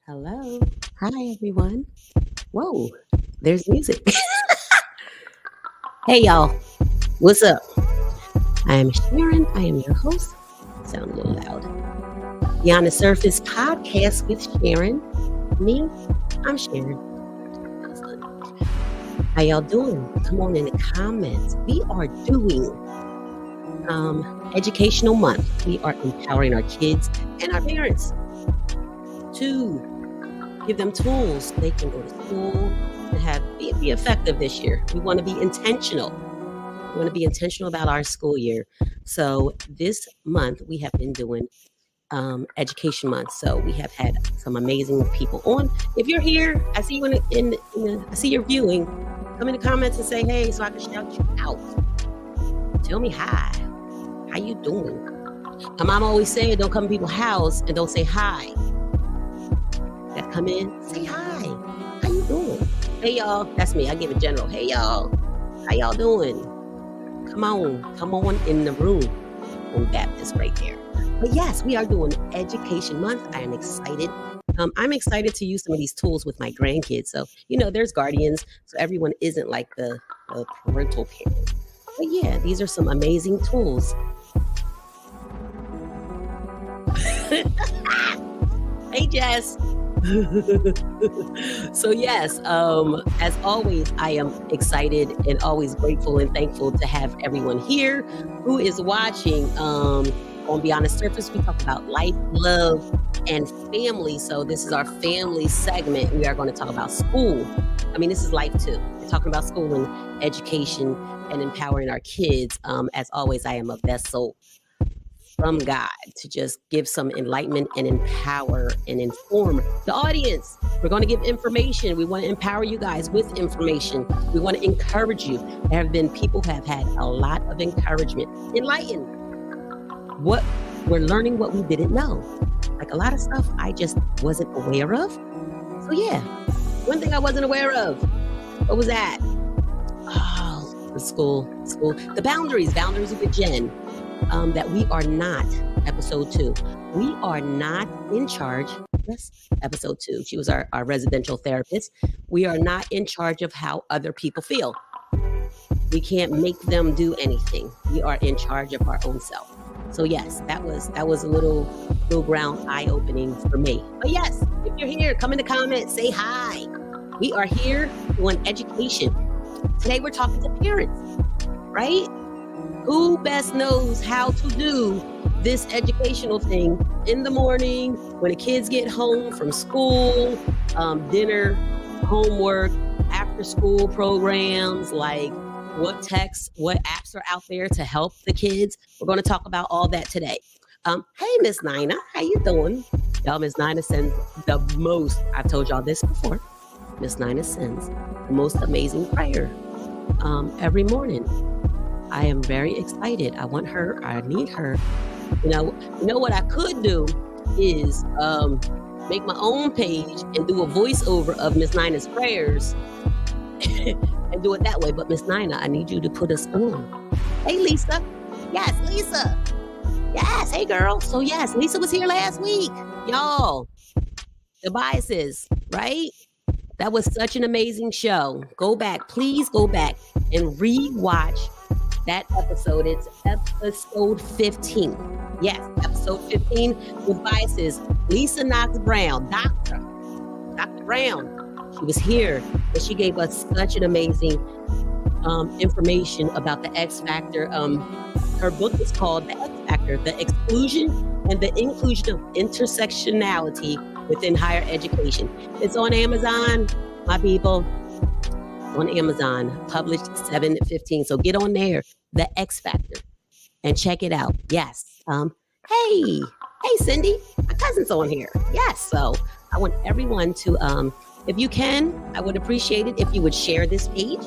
Hello. Hi, everyone. Whoa, there's music. Hey, y'all. What's up? I am Sharon. I am your host. Sound a little loud. Beyond the Surface podcast with Sharon. Me, I'm Sharon. How y'all doing? Come on in the comments. We are doing Educational Month. We are empowering our kids and our parents to give them tools so they can go to school and be effective this year. We want to be intentional. We want to be intentional about our school year. So this month we have been doing Education Month. So we have had some amazing people on. If you're here, I see you I see you're viewing. Come in the comments and say hey, so I can shout you out. Tell me hi. How you doing? My mom always say, don't come to people's house and don't say hi. That come in, say hi. How you doing? Hey y'all, that's me. I give a general. Hey y'all, how y'all doing? Come on in the room. On Baptist right there. But yes, we are doing Education Month. I am excited. I'm excited to use some of these tools with my grandkids. So, there's guardians. So everyone isn't like the parental parent. But yeah, these are some amazing tools. Hey, Jess. So yes, as always, I am excited and always grateful and thankful to have everyone here who is watching. On Beyond the Surface, we talk about life, love, and family. So this is our family segment. We are going to talk about school. This is life too. We're talking about school and education and empowering our kids. As always, I am a vessel from God to just give some enlightenment and empower and inform the audience. We're going to give information. We want to empower you guys with information. We want to encourage you. There have been people who have had a lot of encouragement. Enlighten. What we're learning, what we didn't know. Like a lot of stuff I just wasn't aware of. So yeah, one thing I wasn't aware of. What was that? Oh, the school. The boundaries with Jen. That we are not, episode 2, we are not in charge. Yes, episode 2. She was our residential therapist. We are not in charge of how other people feel. We can't make them do anything. We are in charge of our own self. So yes, that was a little ground eye-opening for me. But yes, if you're here, come in the comments, say hi. We are here doing education. Today we're talking to parents, right? Who best knows how to do this educational thing in the morning when the kids get home from school, dinner, homework, after school programs, like what texts, what apps are out there to help the kids. We're going to talk about all that today. Hey, Miss Nina, how you doing? Y'all, Miss Nina sends the most, I've told y'all this before, Miss Nina sends the most amazing prayer every morning. I am very excited. I want her. I need her. You know what I could do is make my own page and do a voiceover of Miss Nina's prayers and do it that way. But Miss Nina, I need you to put us on. Hey, Lisa. Yes, Lisa. Yes. Hey, girl. So yes, Lisa was here last week. Y'all, the biases, right? That was such an amazing show. Please go back and re-watch that episode. It's episode 15. Yes, episode 15 with biases. Lisa Knox Brown, Dr. Brown. She was here and she gave us such an amazing information about the X Factor. Her book is called The X Factor, The Exclusion and the Inclusion of Intersectionality Within Higher Education. It's on Amazon, my people. On Amazon, published 7/15. So get on there, The X Factor, and check it out. Yes. Hey, Cindy, my cousin's on here. Yes. So I want everyone to, if you can, I would appreciate it if you would share this page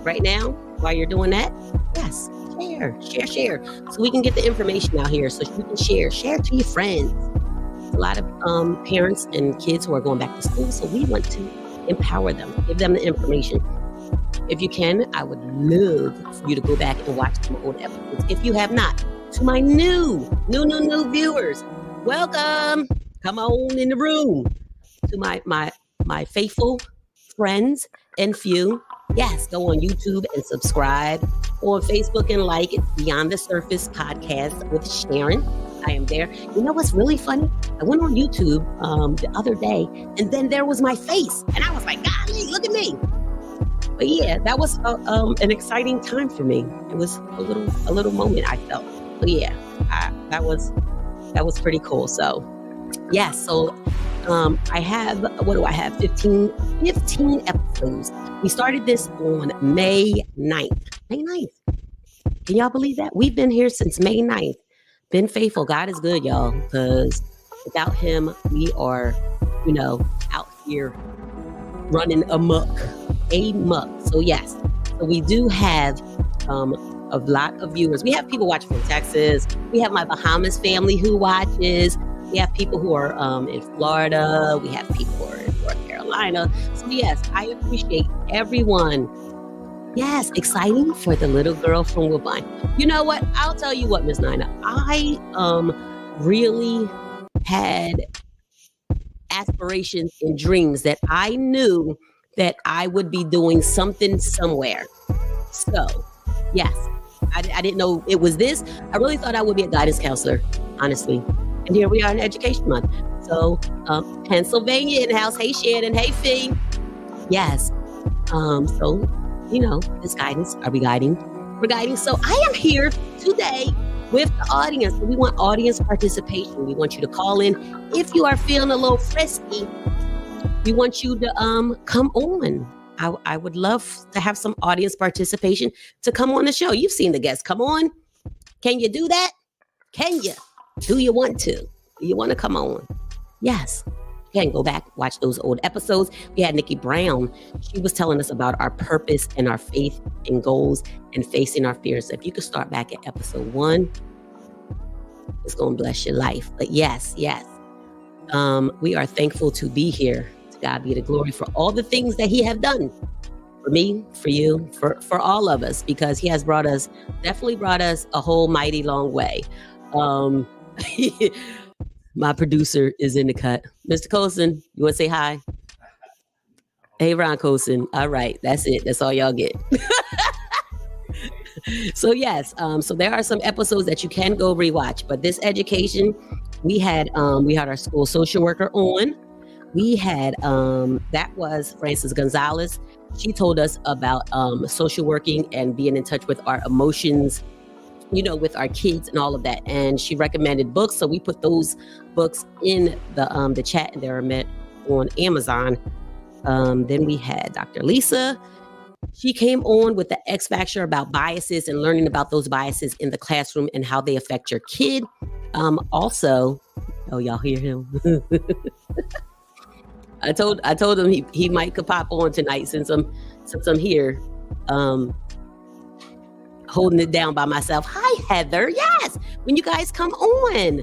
right now while you're doing that. Yes. Share. So we can get the information out here. So you can share it to your friends. There's a lot of parents and kids who are going back to school. So we want to empower them, give them the information. If you can, I would love for you to go back and watch some old episodes. If you have not, to my new viewers, welcome. Come on in the room. to my faithful friends and few, yes, go on YouTube and subscribe. On Facebook and like Beyond the Surface podcast with SHAREN. I am there. You know what's really funny? I went on YouTube the other day, and then there was my face, and I was like, golly, look at me. But yeah, that was an exciting time for me. It was a little moment I felt. But yeah, that was pretty cool. So yeah, so I have, what do I have? 15 episodes. We started this on May 9th. May 9th. Can y'all believe that? We've been here since May 9th. Been faithful. God is good, y'all, because without him, we are, out here running amok. So yes, so we do have a lot of viewers. We have people watching from Texas. We have my Bahamas family who watches. We have people who are in Florida. We have people who are in North Carolina. So yes, I appreciate everyone. Yes, exciting for the little girl from Woodbine. You know what? I'll tell you what, Miss Nina. I really had aspirations and dreams that I knew that I would be doing something somewhere. So, yes, I didn't know it was this. I really thought I would be a guidance counselor, honestly. And here we are in Education Month. So, Pennsylvania in house. Hey, Shannon. Hey, Fee. Yes. So, this guidance. Are we guiding? We're guiding. So I am here today with the audience. We want audience participation. We want you to call in. If you are feeling a little frisky, we want you to come on. I would love to have some audience participation to come on the show. You've seen the guests. Come on. Can you do that? Can you? Do you want to? Do you want to come on? Yes. You can go back, watch those old episodes. We had Nikki Brown. She was telling us about our purpose and our faith and goals and facing our fears. If you could start back at episode 1, it's going to bless your life. But yes. We are thankful to be here. To God be the glory for all the things that he have done for me, for you, for all of us, because he has definitely brought us a whole mighty long way. My producer is in the cut. Mr. Colson, you want to say hi? Hey, Ron Colson. All right. That's it. That's all y'all get. So yes. So there are some episodes that you can go rewatch, but this education, we had our school social worker on. We had, that was Frances Gonzalez. She told us about social working and being in touch with our emotions, with our kids and all of that. And she recommended books. So we put those books in the chat, and they're met on Amazon. Then we had Dr. Lisa. She came on with the X Factor about biases and learning about those biases in the classroom and how they affect your kid. Also, y'all hear him? I told him he might could pop on tonight since I'm here. Holding it down by myself. Hi, Heather. Yes. When you guys come on,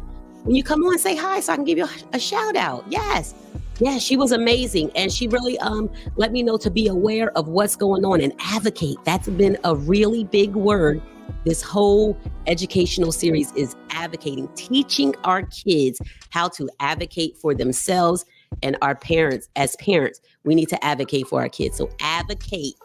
say hi so I can give you a shout out. Yes. Yeah, she was amazing. And she really let me know to be aware of what's going on and advocate. That's been a really big word. This whole educational series is advocating, teaching our kids how to advocate for themselves, and our parents, as parents, we need to advocate for our kids. So advocate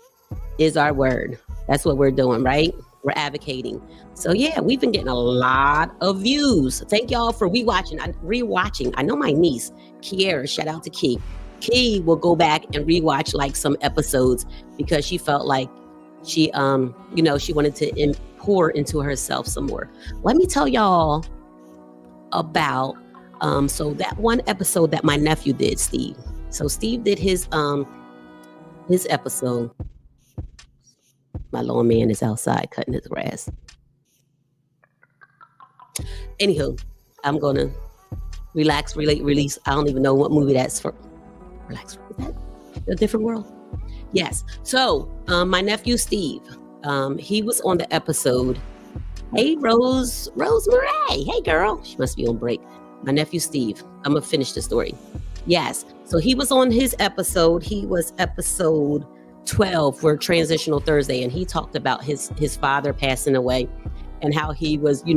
is our word. That's what we're doing, right? We're advocating. So yeah, we've been getting a lot of views. Thank y'all for rewatching. I know my niece, Kiera, shout out to Key. Key will go back and rewatch like some episodes because she felt like she wanted to pour into herself some more. Let me tell y'all about, so that one episode that my nephew did, Steve. So Steve did his episode. My lawn man is outside cutting his grass. Anywho, I'm going to relax, relate, release. I don't even know what movie that's for. Relax. Is that a different world? Yes. So my nephew, Steve, he was on the episode. Hey, Rose Murray. Hey, girl. She must be on break. My nephew, Steve. I'm going to finish the story. Yes. So he was on his episode. He was episode 12 for Transitional Thursday, and he talked about his father passing away and how he was, he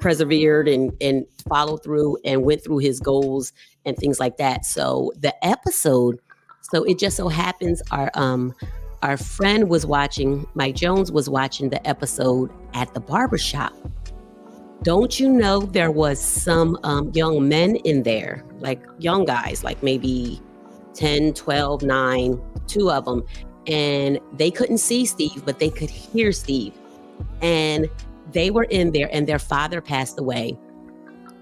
persevered and followed through and went through his goals and things like that. So the episode, so it just so happens our friend was watching, Mike Jones was watching the episode at the barbershop. Don't you know there was some young men in there, like young guys, like maybe 10, 12, 9, two of them. And they couldn't see Steve, but they could hear Steve. And they were in there and their father passed away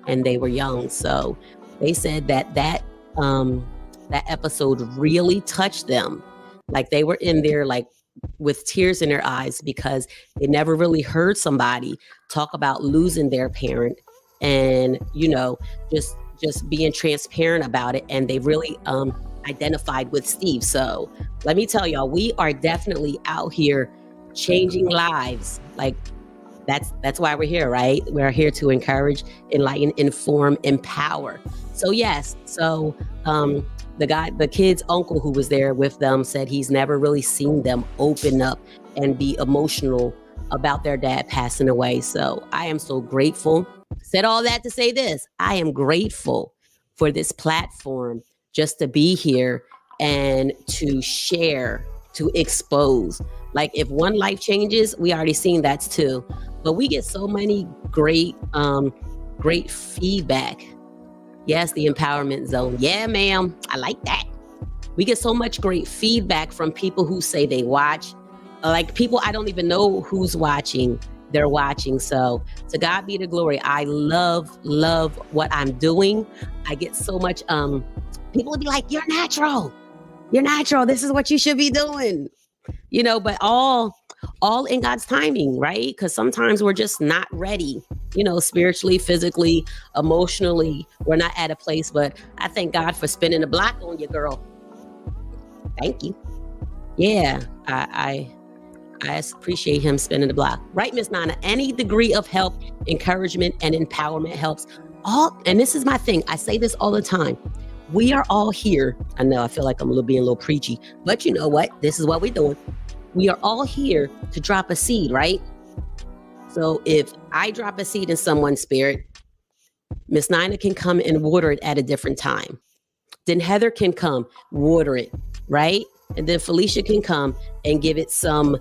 and they were young. So they said that episode really touched them. Like they were in there like with tears in their eyes because they never really heard somebody talk about losing their parent and, you know, just being transparent about it. And they really identified with Steve. So let me tell y'all, we are definitely out here changing lives. Like that's why we're here, right? We're here to encourage, enlighten, inform, empower. So yes, so the kid's uncle who was there with them said he's never really seen them open up and be emotional about their dad passing away. So I am so grateful. Said all that to say this, I am grateful for this platform just to be here and to share, to expose. Like if one life changes, we already seen that's two, but we get so many great feedback. Yes, the empowerment zone. Yeah, ma'am. I like that. We get so much great feedback from people who say they watch. Like people I don't even know who's watching. They're watching. So to God be the glory. I love what I'm doing. I get so much, people will be like, you're natural. You're natural. This is what you should be doing. You know, but all in God's timing, right? Because sometimes we're just not ready, you know, spiritually, physically, emotionally. We're not at a place, but I thank God for spinning the block on you, girl. Thank you. Yeah, I appreciate him spinning the block. Right, Miss Nana? Any degree of help, encouragement, and empowerment helps. And this is my thing. I say this all the time. We are all here. I know I feel like I'm being a little preachy, but you know what? This is what we're doing. We are all here to drop a seed, right? So if I drop a seed in someone's spirit, Miss Nina can come and water it at a different time. Then Heather can come water it, right? And then Felicia can come and give it some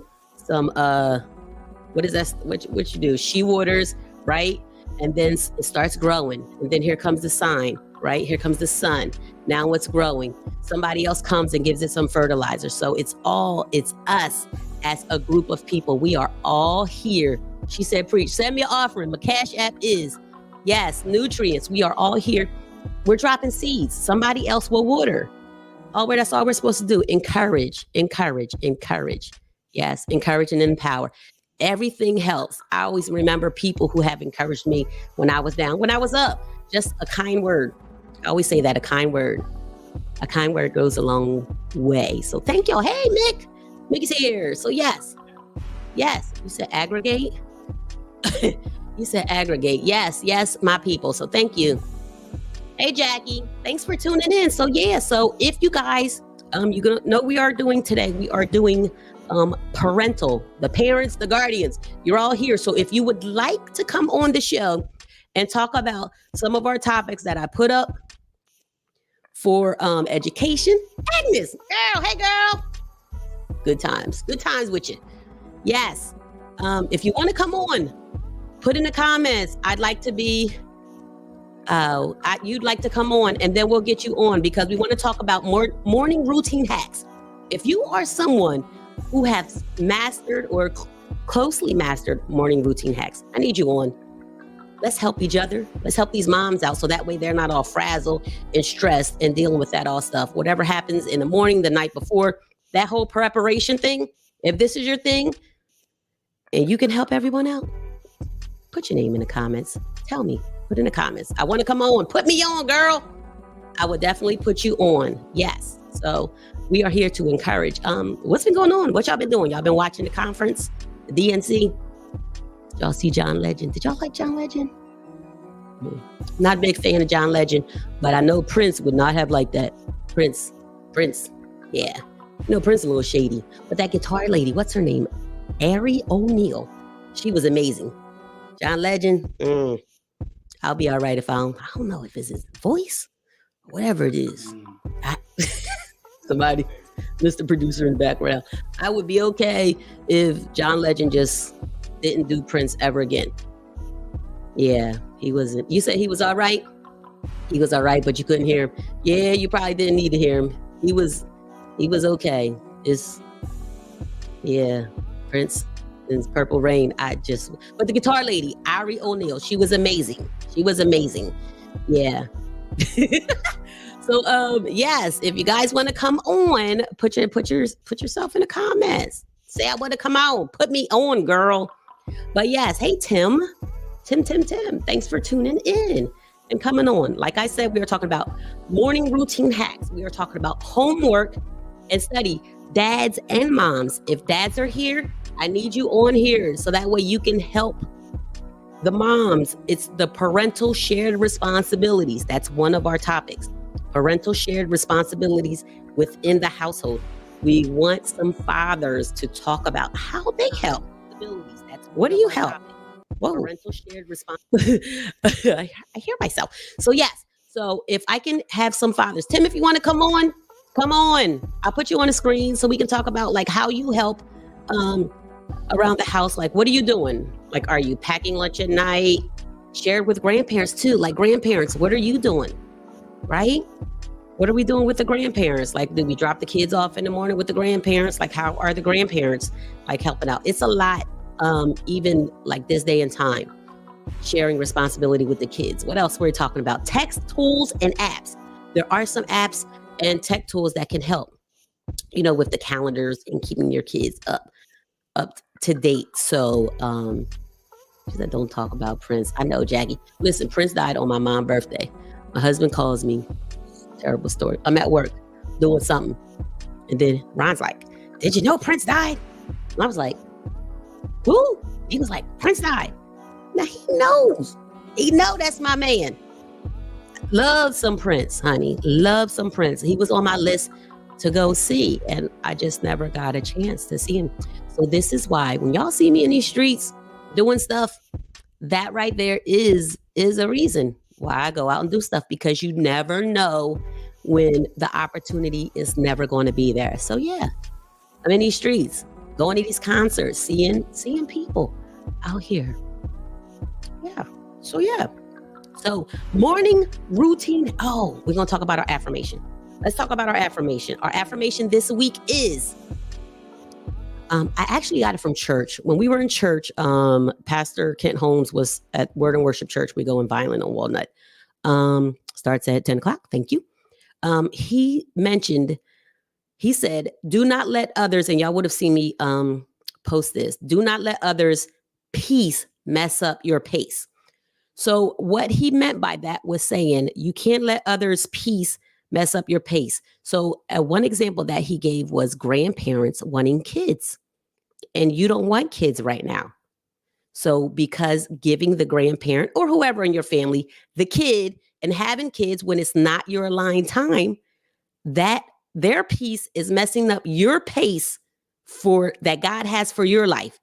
what is that? What you do? She waters, right? And then it starts growing. And then here comes the sign, right? Here comes the sun. Now it's growing. Somebody else comes and gives it some fertilizer. So it's us as a group of people. We are all here. She said, preach, send me an offering. My cash app is, yes, nutrients. We are all here. We're dropping seeds. Somebody else will water. That's all we're supposed to do. Encourage. Yes, encourage and empower. Everything helps. I always remember people who have encouraged me when I was down, when I was up. Just a kind word. I always say that, a kind word. A kind word goes a long way. So thank y'all. Hey, Mick. Mick is here. So yes. You said aggregate? You said aggregate. Yes, my people. So thank you. Hey, Jackie. Thanks for tuning in. So yeah, so if you guys, you're gonna know we are doing parental, the parents, the guardians, you're all here. So if you would like to come on the show and talk about some of our topics that I put up for education, Agnes, girl, hey girl, good times with you. Yes, if you want to come on, put in the comments, I'd like to be, you'd like to come on, and then we'll get you on because we want to talk about morning routine hacks. If you are someone who has mastered or closely mastered morning routine hacks, I need you on. Let's help each other. Let's help these moms out so that way they're not all frazzled and stressed and dealing with that all stuff. Whatever happens in the morning, the night before, that whole preparation thing, if this is your thing and you can help everyone out, put your name in the comments. Tell me, put in the comments. I want to come on. Put me on, girl. I would definitely put you on. Yes. So we are here to encourage. What's been going on? What y'all been doing? Y'all been watching the conference, the DNC? Y'all see John Legend? Did y'all like John Legend? Not a big fan of John Legend, but I know Prince would not have liked that. Prince, yeah. Prince is a little shady. But that guitar lady, what's her name? Ari O'Neil. She was amazing. John Legend, I'll be all right if I don't know if it's his voice, whatever it is. Somebody, Mr. Producer in the background. I would be okay if John Legend just didn't do Prince ever again. Yeah, he wasn't. You said he was all right? He was all right, but you couldn't hear him. Yeah, you probably didn't need to hear him. He was okay. Yeah, Prince and Purple Rain. But the guitar lady, Ari O'Neil, she was amazing. Yeah. So yes, if you guys want to come on, put yourself in the comments. Say I want to come on. Put me on, girl. But yes, hey Tim. Thanks for tuning in and coming on. Like I said, we are talking about morning routine hacks. We are talking about homework and study. Dads and moms, if dads are here, I need you on here so that way you can help the moms. It's the parental shared responsibilities. That's one of our topics. Parental shared responsibilities within the household. We want some fathers to talk about how they help. What do you help? Whoa. Parental shared responsibility. I hear myself. So yes. So if I can have some fathers, Tim, if you want to come on. I'll put you on the screen so we can talk about like how you help around the house. Like, what are you doing? Like, are you packing lunch at night? Share it with grandparents too. Like grandparents, what are you doing? Right? What are we doing with the grandparents? Like, do we drop the kids off in the morning with the grandparents? Like, how are the grandparents like helping out? It's a lot, even like this day and time, sharing responsibility with the kids. What else were we talking about? Text tools and apps. There are some apps and tech tools that can help, with the calendars and keeping your kids up to date. So, she said, don't talk about Prince. I know, Jackie. Listen, Prince died on my mom's birthday. My husband calls me. Terrible story. I'm at work doing something. And then Ron's like, did you know Prince died? And I was like, who? He was like, Prince died. Now he knows. He know that's my man. Love some Prince, honey. Love some Prince. He was on my list to go see, and I just never got a chance to see him. So this is why when y'all see me in these streets doing stuff, that right there is a reason why I go out and do stuff, because you never know when the opportunity is never going to be there. So yeah, I'm in these streets, going to these concerts, seeing people out here. Yeah. So yeah. So morning routine. Oh, we're going to talk about our affirmation. Let's talk about our affirmation. Our affirmation this week is, I actually got it from church. When we were in church, Pastor Kent Holmes was at Word and Worship Church. We go in Violent on Walnut. Starts at 10 o'clock. Thank you. He said, do not let others, and y'all would have seen me post this, do not let others' peace mess up your pace. So what he meant by that was saying you can't let others' peace mess up your pace. So one example that he gave was grandparents wanting kids, and you don't want kids right now. So because giving the grandparent or whoever in your family the kid and having kids when it's not your aligned time, that their peace is messing up your pace for that God has for your life.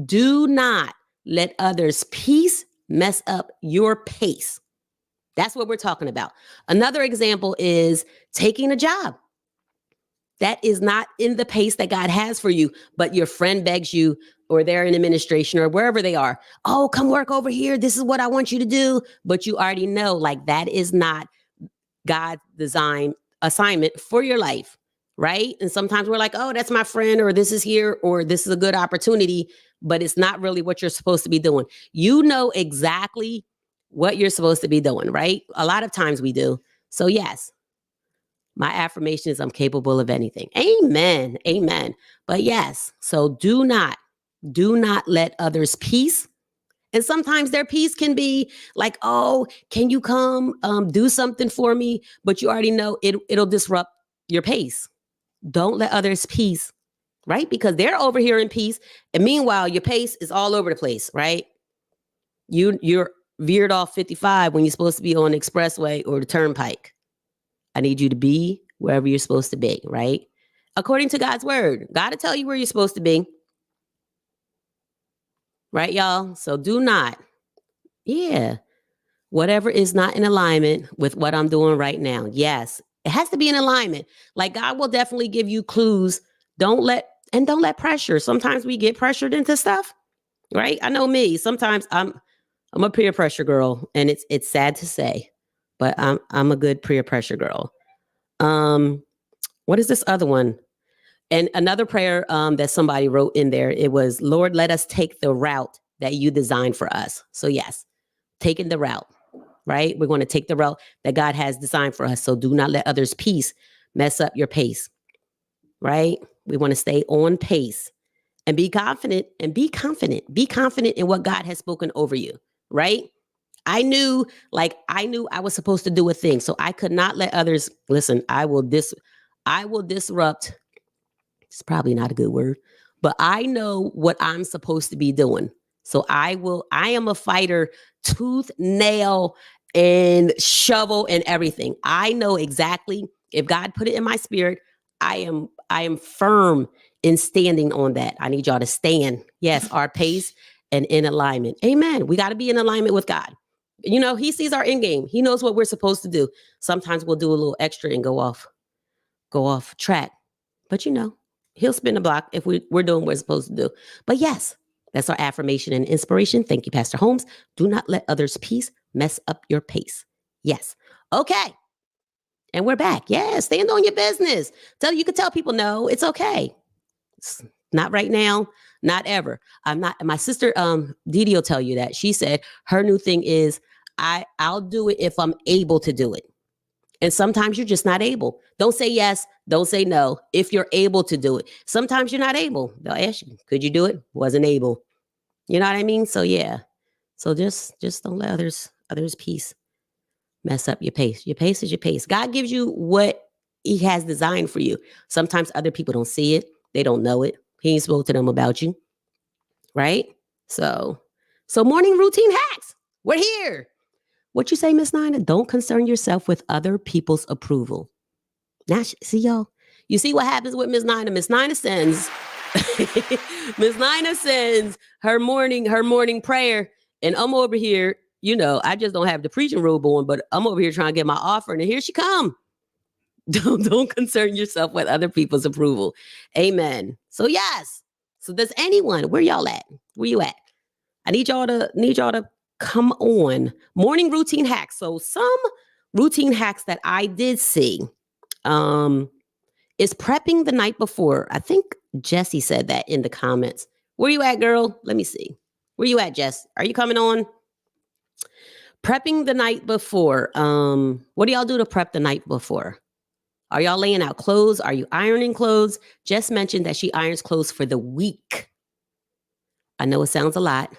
Do not let others' peace mess up your pace. That's what we're talking about. Another example is taking a job that is not in the pace that God has for you, but your friend begs you, or they're in administration or wherever they are. Oh, come work over here. This is what I want you to do. But you already know, like, that is not God's design assignment for your life, right? And sometimes we're like, oh, that's my friend, or this is here, or this is a good opportunity, but it's not really what you're supposed to be doing. You know exactly what you're supposed to be doing, right? A lot of times we do. So yes, my affirmation is I'm capable of anything. Amen. Amen. But yes, so do not let others' peace. And sometimes their peace can be like, oh, can you come do something for me? But you already know it'll disrupt your pace. Don't let others' peace, right? Because they're over here in peace. And meanwhile, your pace is all over the place, right? You're veered off 55 when you're supposed to be on the expressway or the turnpike. I need you to be wherever you're supposed to be, right? According to God's word. God will tell you where you're supposed to be. Right, y'all? So do not. Yeah. Whatever is not in alignment with what I'm doing right now. Yes, it has to be in alignment. Like God will definitely give you clues. Don't let pressure. Sometimes we get pressured into stuff, right? I know me. Sometimes I'm a peer pressure girl, and it's sad to say, but I'm a good peer pressure girl. Um, what is this other one? And another prayer that somebody wrote in there, it was, Lord, let us take the route that you designed for us. So yes, taking the route, right? We're going to take the route that God has designed for us. So do not let others' peace mess up your pace, right? We want to stay on pace and be confident Be confident in what God has spoken over you, right? I knew I was supposed to do a thing. So I could not let others listen. I will disrupt. It's probably not a good word, but I know what I'm supposed to be doing. So I am a fighter, tooth, nail, and shovel and everything. I know exactly if God put it in my spirit, I am firm in standing on that. I need y'all to stand. Yes, our pace and in alignment. Amen. We got to be in alignment with God. You know, he sees our end game. He knows what we're supposed to do. Sometimes we'll do a little extra and go off track. But you know, he'll spin the block if we're doing what we're supposed to do. But yes, that's our affirmation and inspiration. Thank you, Pastor Holmes. Do not let others' peace mess up your pace. Yes. Okay. And we're back. Yeah, stand on your business. You can tell people no, it's okay. It's not right now, not ever. I'm not. My sister Didi will tell you that. She said her new thing is I'll do it if I'm able to do it. And sometimes you're just not able. Don't say yes. Don't say no. If you're able to do it, sometimes you're not able. They'll ask you, could you do it? Wasn't able. You know what I mean? So yeah. So just don't let others' peace mess up your pace. Your pace is your pace. God gives you what he has designed for you. Sometimes other people don't see it. They don't know it. He ain't spoke to them about you. Right? So morning routine hacks. We're here. What you say, Miss Nina? Don't concern yourself with other people's approval. Now, see y'all. You see what happens with Miss Nina? Miss Nina sends. Miss Nina sends her morning prayer, and I'm over here. You know, I just don't have the preaching robe on, but I'm over here trying to get my offering, and here she come. Don't concern yourself with other people's approval. Amen. So yes. So does anyone? Where y'all at? Where you at? I need y'all to come on. Morning routine hacks. So some routine hacks that I did see is prepping the night before. I think Jessie said that in the comments. Where you at, girl? Let me see. Where you at, Jess? Are you coming on? Prepping the night before. What do y'all do to prep the night before? Are y'all laying out clothes? Are you ironing clothes? Jess mentioned that she irons clothes for the week. I know it sounds a lot.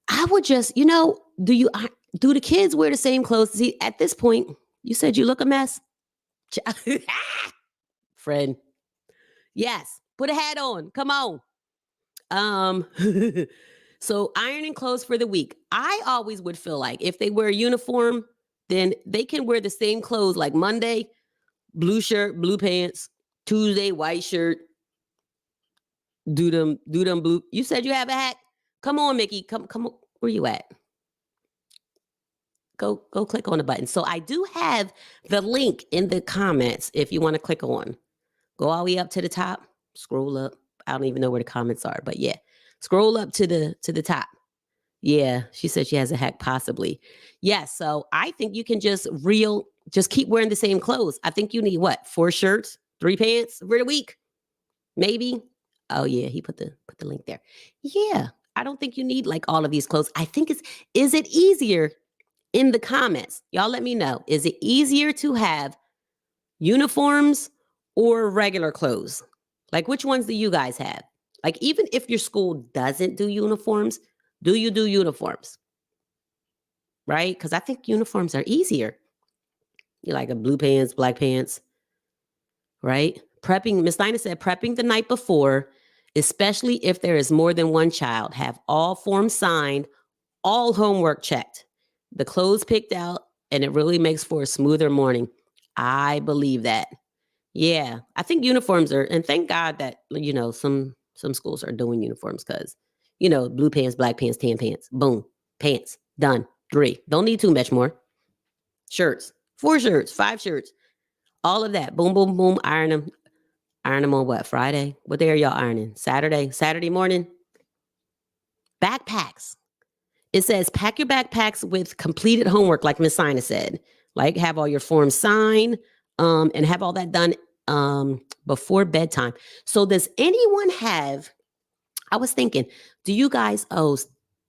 I would just, do the kids wear the same clothes? See, at this point, you said you look a mess. Friend. Yes. Put a hat on. Come on. So ironing clothes for the week. I always would feel like if they wear a uniform, then they can wear the same clothes like Monday, blue shirt, blue pants, Tuesday, white shirt. Do them blue. You said you have a hat. Come on, Mickey. Come on. Where you at? Go click on the button. So I do have the link in the comments if you want to click on. Go all the way up to the top. Scroll up. I don't even know where the comments are, but yeah. Scroll up to the top. Yeah, she said she has a hack possibly. Yeah, so I think you can just keep wearing the same clothes. I think you need what? 4 shirts, 3 pants for the week? Maybe. Oh yeah, he put the link there. Yeah, I don't think you need like all of these clothes. I think is it easier in the comments? Y'all let me know. Is it easier to have uniforms or regular clothes? Like which ones do you guys have? Like even if your school doesn't do uniforms, do you do uniforms? Right? Because I think uniforms are easier. You like a blue pants, black pants, right? Prepping, Miss Nina said, prepping the night before, especially if there is more than one child, have all forms signed, all homework checked, the clothes picked out, and it really makes for a smoother morning. I believe that. Yeah, I think uniforms are, and thank God that, some schools are doing uniforms because, blue pants, black pants, tan pants, boom, pants, done. 3. Don't need too much more. Shirts. 4 shirts, 5 shirts. All of that. Boom, boom, boom. Iron them. Iron them on what? Friday? What day are y'all ironing? Saturday? Saturday morning? Backpacks. It says pack your backpacks with completed homework, like Miss Sina said. Like have all your forms signed, and have all that done before bedtime. So does anyone have, I was thinking, do you guys,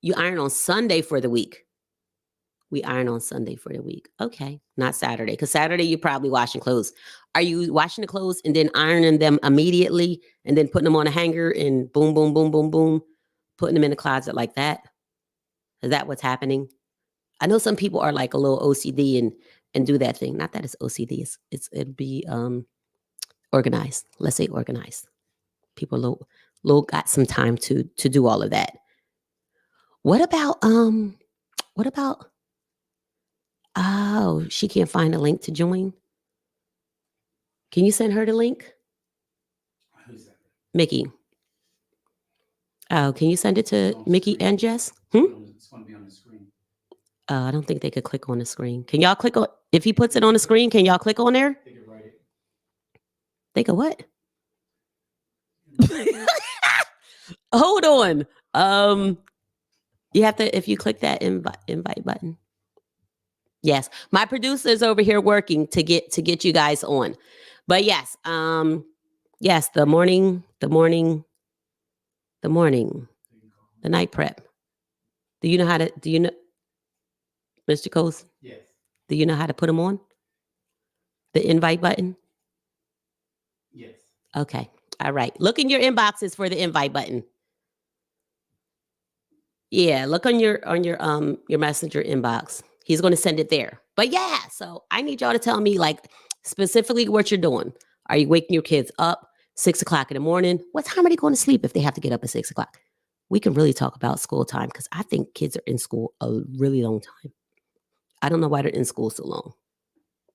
you iron on Sunday for the week? We iron on Sunday for the week. Okay, not Saturday, because Saturday you're probably washing clothes. Are you washing the clothes and then ironing them immediately and then putting them on a hanger and boom, boom, boom, boom, boom, putting them in the closet like that? Is that what's happening? I know some people are like a little OCD and do that thing. Not that it's OCD. It'd be organized. Let's say organized. People little got some time to do all of that. What about oh, she can't find a link to join? Can you send her the link? Who's that? Mickey. Oh, can you send it to Mickey and Jess? It's going to be on the screen. I don't think they could click on the screen. Can y'all click on, if he puts it on the screen, can y'all click on there? They could write it. They could what? Hold on. You have to, if you click that invite button. Yes, my producer is over here working to get you guys on. But yes, yes, the night prep. Do you know, Mr. Coase? Yes. Do you know how to put them on? The invite button? Yes. Okay. All right. Look in your inboxes for the invite button. Yeah, look on your messenger inbox. He's going to send it there. But yeah, so I need y'all to tell me like specifically what you're doing. Are you waking your kids up 6 o'clock in the morning? What time are they going to sleep if they have to get up at 6 o'clock? We can really talk about school time because I think kids are in school a really long time. I don't know why they're in school so long.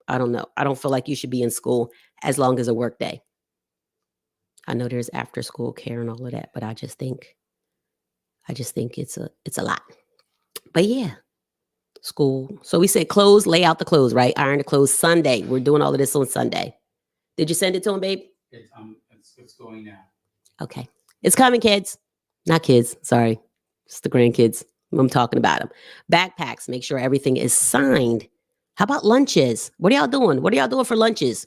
I don't know. I don't feel like you should be in school as long as a work day. I know there's after school care and all of that, but I just think it's a lot. But yeah, school. So we said clothes, lay out the clothes, right? Iron the clothes Sunday. We're doing all of this on Sunday. Did you send it to him, babe? It's going now. Okay. It's coming, kids. Not kids, sorry. It's the grandkids. I'm talking about them. Backpacks, make sure everything is signed. How about lunches? What are y'all doing? What are y'all doing for lunches?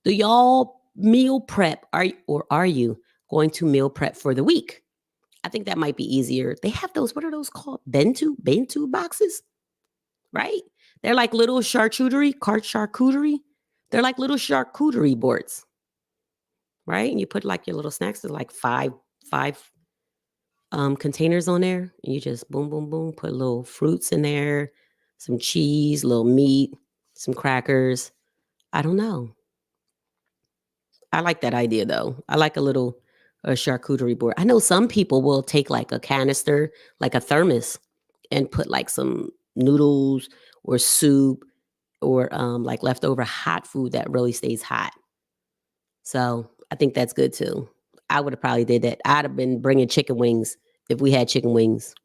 Do y'all meal prep? Are you going to meal prep for the week? I think that might be easier. They have those, what are those called? Bento boxes, right? They're like little charcuterie. They're like little charcuterie boards, right? And you put like your little snacks. There's like five containers on there. And you just boom, boom, boom, put little fruits in there, some cheese, little meat, some crackers. I don't know. I like that idea though. I like a charcuterie board. I know some people will take like a canister, like a thermos, and put like some noodles or soup or like leftover hot food that really stays hot. So I think that's good too. I would have probably did that. I'd have been bringing chicken wings if we had chicken wings.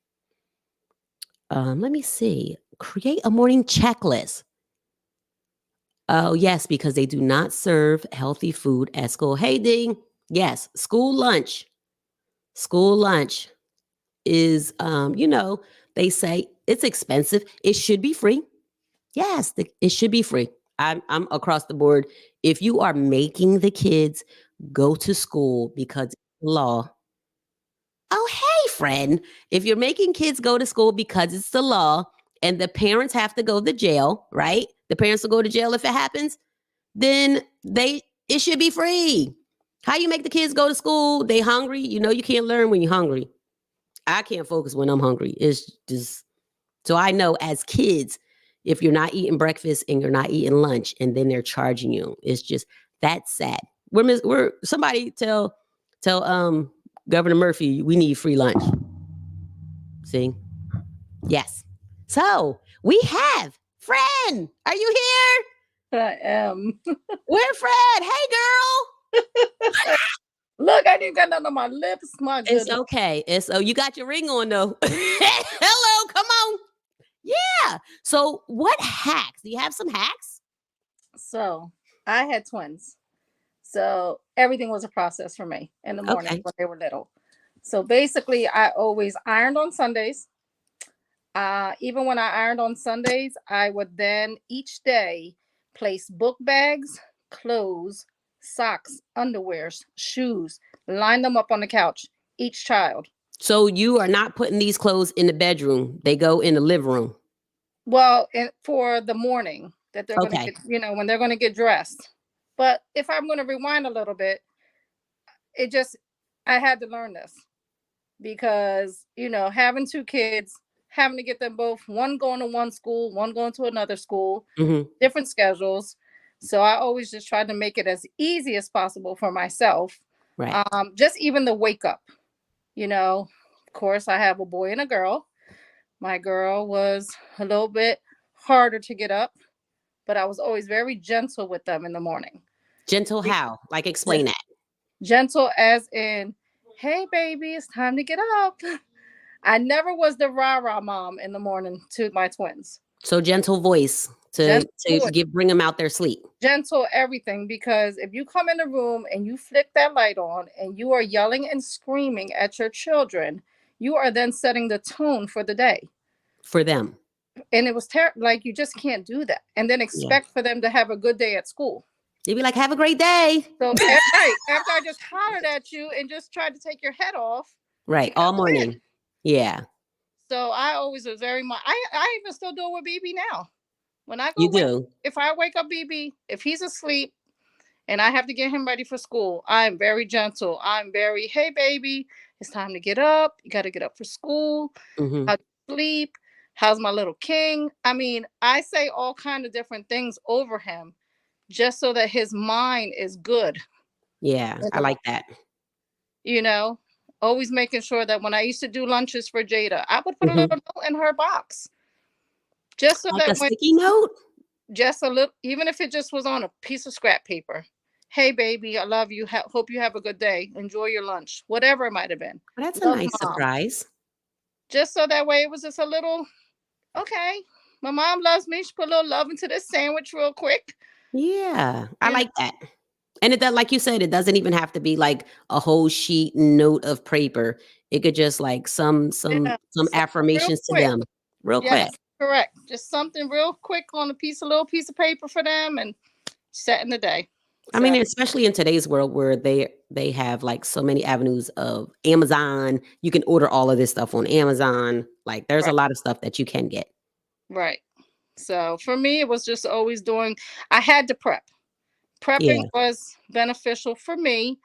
Let me see. Create a morning checklist. Oh, yes, because they do not serve healthy food at school. Hey, Ding. Yes, school lunch. School lunch is, they say it's expensive. It should be free. Yes, it should be free. I'm across the board. If you are making the kids go to school because law. Oh, hey, friend. If you're making kids go to school because it's the law and the parents have to go to jail, right? The parents will go to jail if it happens. Then it should be free. How you make the kids go to school? They hungry. You know you can't learn when you're hungry. I can't focus when I'm hungry. It's just, so I know as kids, if you're not eating breakfast and you're not eating lunch and then they're charging you, it's just, that's sad. We're somebody tell Governor Murphy we need free lunch. See? Yes. So we have Fred. Are you here? I am. Where Fred? Hey girl. Look, I didn't got nothing on my lips. My It's goodness. okay. You got your ring on though. Hello, come on. Yeah. So what hacks? Do you have some hacks? So I had twins. So everything was a process for me in the morning Okay. when they were little. So basically, I always ironed on Sundays. Even when I ironed on Sundays, I would then each day place book bags, clothes, socks, underwears, shoes, line them up on the couch, each child. So you are not putting these clothes in the bedroom. They go in the living room. Well, and for the morning that they're going to Okay. get, when they're going to get dressed. But if I'm going to rewind a little bit, it just, I had to learn this because, having two kids, having to get them both, one going to one school, one going to another school, Hmm. different schedules. So I always just tried to make it as easy as possible for myself. Right. Just even the wake up, of course, I have a boy and a girl. My girl was a little bit harder to get up, but I was always very gentle with them in the morning. Gentle Be- how? Like explain that. Gentle as in, hey, baby, it's time to get up. I never was the rah rah mom in the morning to my twins. So gentle voice to Gentle voice, bring them out their sleep. gentle everything. Because if you come in the room and you flick that light on and you are yelling and screaming at your children, you are then setting the tone for the day. For them. And it was like you just can't do that and then Yeah. expect for them to have a good day at school. You'd be like, have a great day. So right after I just hollered at you and just tried to take your head off, Right. you got All morning. in. Yeah. So I always was very much. I even still do it with BB now. When I You go wake, do. if I wake up BB, if he's asleep and I have to get him ready for school, I'm very gentle. I'm very, hey baby, it's time to get up. You got to get up for school. Hmm. How you sleep? How's my little king? I mean, I say all kind of different things over him just so that his mind is good. Yeah. I like that. You know, always making sure that when I used to do lunches for Jada, I would put a Hmm. little note in her box just so Like a that when sticky note. just a little, even if it just was on a piece of scrap paper. Hey, baby, I love you. Hope you have a good day. Enjoy your lunch, whatever it might have been. Well, that's a Love, nice mom. surprise. Just so that way it was just a little, okay, my mom loves me. She put a little love into this sandwich real quick. Yeah. I You know, like that. And it does, like you said, it doesn't even have to be like a whole sheet note of paper. It could just like yeah, some something real affirmations to quick. them real quick. Yes, correct. Just something real quick on little piece of paper for them and setting the day. I So mean, especially in today's world where they have like so many avenues of Amazon. You can order all of this stuff on Amazon. Like there's a right, lot of stuff that you can get. right. So for me, it was just always doing. I had to prep. Prepping Yeah. was beneficial for me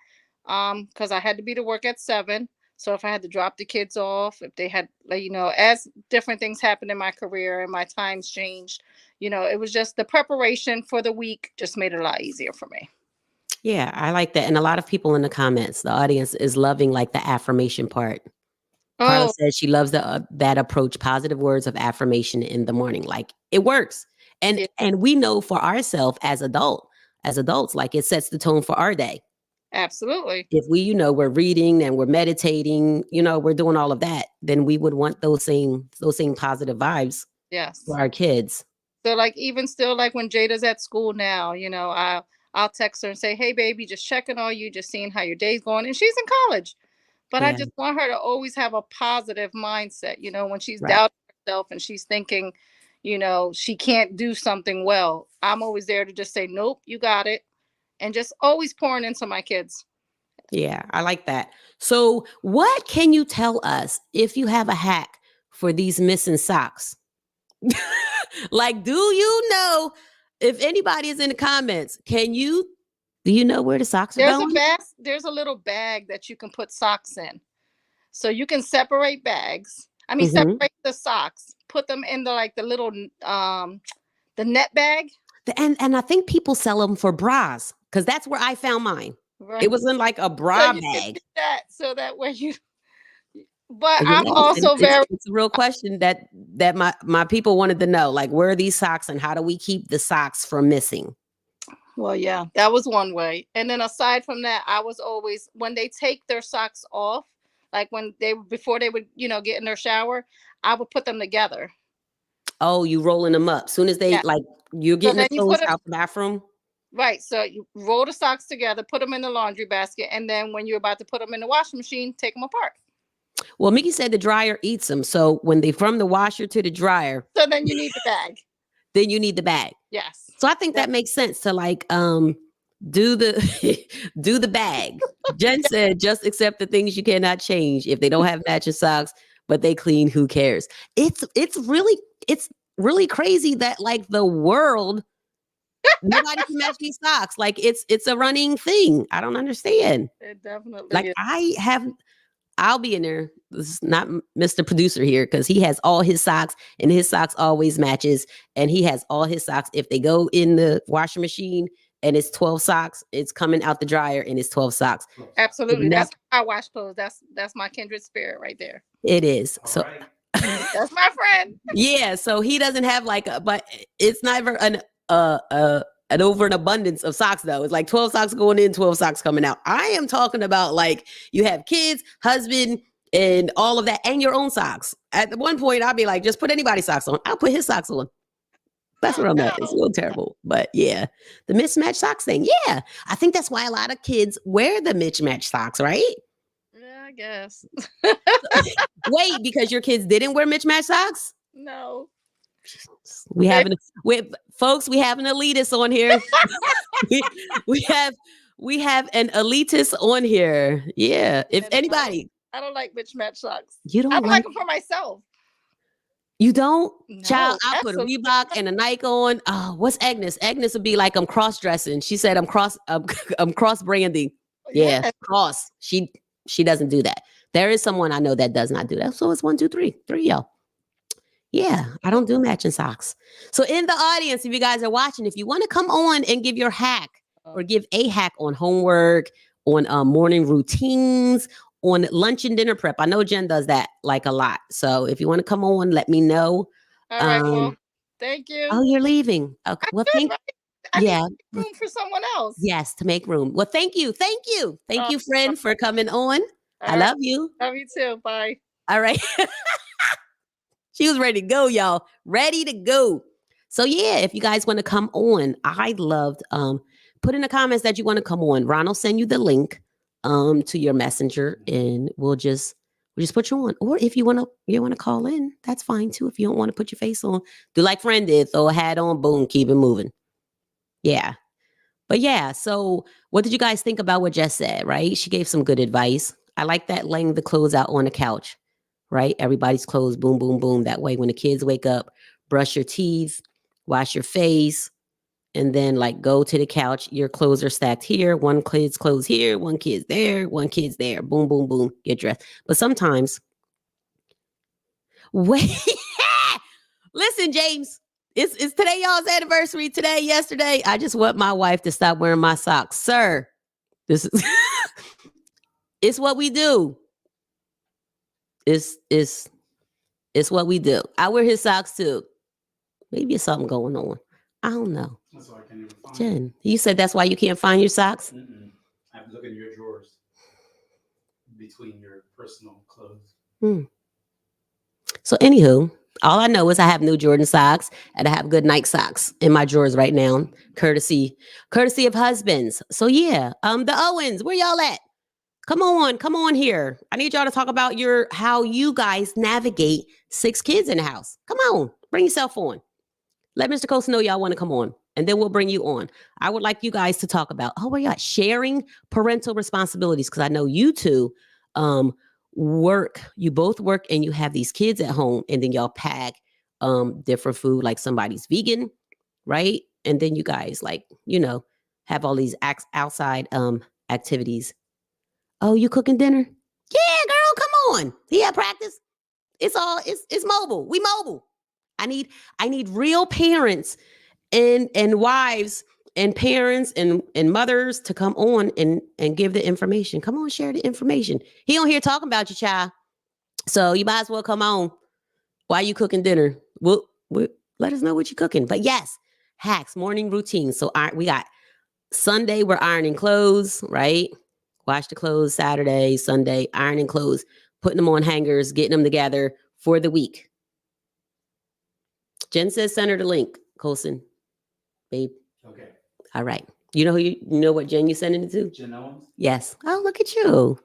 because I had to be to work at 7. So if I had to drop the kids off, if they had, like, as different things happened in my career and my times changed, it was just the preparation for the week just made it a lot easier for me. Yeah, I like that. And a lot of people in the comments, the audience is loving like the affirmation part. Carla Oh, says she loves that approach, positive words of affirmation in the morning. Like it works. yeah, And we know for ourselves as adults, like it sets the tone for our day. absolutely. If we, we're reading and we're meditating, we're doing all of that, then we would want those same positive vibes for Yes. our kids. So like even still like when Jada's at school now, I'll text her and say, "Hey baby, just checking on you, just seeing how your day's going." And she's in college. But I Yeah, just want her to always have a positive mindset, when she's right. doubting herself and she's thinking, she can't do something well. I'm always there to just say, "Nope, you got it." And just always pouring into my kids. Yeah, I like that. So, what can you tell us if you have a hack for these missing socks? Like, do you know if anybody is in the comments? Do you know where the socks are going? There's a little bag that you can put socks in. So you can separate bags. I mean, Hmm. separate the socks, put them in the little the net bag. And I think people sell them for bras because that's where I found mine. Right. It was in like a So bra you can bag. do that so that way but I'm Yes, and also very it's a real question that my people wanted to know. Like, where are these socks, and how do we keep the socks from missing? well, yeah, that was one way. And then aside from that, I was always when they take their socks off, like when they before they would, get in their shower, I would put them together. Oh, you rolling them up. Soon as they Yeah. like you're So getting the then you clothes put it out the bathroom. right. So you roll the socks together, put them in the laundry basket, and then when you're about to put them in the washing machine, take them apart. Well, Mickey said the dryer eats them. So when they from the washer to the dryer, So then you need the bag. then you need the bag. Yes. So I think Yep. that makes sense to like do the do the bag. Jen said just accept the things you cannot change. If they don't have matching socks, but they clean, who cares? It's really crazy that like the world nobody can match these socks. Like it's a running thing. I don't understand. It definitely Like is. I'll be in there. This is not Mr. Producer here because he has all his socks and his socks always matches. And he has all his socks. If they go in the washing machine and it's 12 socks, it's coming out the dryer and it's 12 socks. It Absolutely. never, That's how I wash clothes. That's my kindred spirit right there. it is. All So right. That's my friend. yeah, so he doesn't have like but it's never an over an abundance of socks though. It's like 12 socks going in, 12 socks coming out. I am talking about like you have kids, husband, and all of that, and your own socks. At one point, I'll be like, just put anybody's socks on. I'll put his socks on. That's Oh where I'm at. It's a no. little terrible. But yeah, the mismatched socks thing. Yeah. I think that's why a lot of kids wear the mismatched socks, right? Yeah, I guess. Wait, because your kids didn't wear mismatched socks? No. We have an folks, we have an elitist on here. we, we have an elitist on here. Yeah. If And anybody I don't like mismatched socks. you I don't don't like like them for myself. you don't child, No, I'll put a absolutely. Reebok and a Nike on. Oh, what's Agnes? Agnes would be like, I'm cross dressing. She said I'm I'm cross branding. Yeah, Yes. cross. She doesn't do that. There is someone I know that does not do that. So it's 1, 2, 3. 3 y'all. Yeah, I don't do matching socks. So in the audience, if you guys are watching, if you want to come on and give your hack or give a hack on homework, on morning routines, on lunch and dinner prep. I know Jen does that like a lot. So if you want to come on, let me know. All right. Well, Um, thank you. oh, you're leaving. Okay. I Well, should, right? I need yeah. room for someone else. Yes, to make room. Well, thank you. Thank you. Thank Oh, you, friend, for coming on. I all right. love you. Love you too. Bye. All right. She was ready to go, y'all. Ready to go. So yeah, if you guys want to come on, I loved put in the comments that you want to come on. Ron will send you the link to your messenger and we'll just put you on. Or if you want to call in, that's fine too. If you don't want to put your face on, do like friend did, throw a hat on, boom, keep it moving. Yeah. But yeah, so what did you guys think about what Jess said, right? She gave some good advice. I like that, laying the clothes out on the couch, right? Everybody's clothes, boom, boom, boom. That way, when the kids wake up, brush your teeth, wash your face, and then like go to the couch. Your clothes are stacked here. One kid's clothes here, one kid's there, one kid's there. Boom, boom, boom. Get dressed. But sometimes, wait, listen, James. It's today y'all's anniversary. Today, yesterday. I just want my wife to stop wearing my socks, sir. This is it's what we do. It's what we do. I wear his socks too. Maybe it's something going on. I don't know. That's why I can't even find Jen, you said that's why you can't find your socks? it. I have to look in your drawers between your personal clothes. So anywho, all I know is I have new Jordan socks and I have good Nike socks in my drawers right now, courtesy of husbands. So yeah, the Owens, where y'all at? Come on here. I need y'all to talk about how you guys navigate 6 kids in the house. Come on, bring yourself on. Let Mr. Coast know y'all want to come on, and then we'll bring you on. I would like you guys to talk about, where you at? Sharing parental responsibilities, because I know you two work. You both work, and you have these kids at home, and then y'all pack different food, like somebody's vegan, right? And then you guys have all these outside activities. Oh, you cooking dinner? Yeah, girl, come on. He had practice. It's mobile. We mobile. I need real parents and wives and parents and mothers to come on and give the information. Come on, share the information. He on here talking about you, child. So you might as well come on. Why you cooking dinner? Well, let us know what you're cooking. But yes, hacks, morning routine. So we got Sunday, we're ironing clothes, right? Wash the clothes Saturday, Sunday, ironing clothes, putting them on hangers, getting them together for the week. Jen says send her the link, Colson. Babe. Okay. All right. You know who you know what Jen you sending it to? Jen Owens? Yes. Oh, look at you.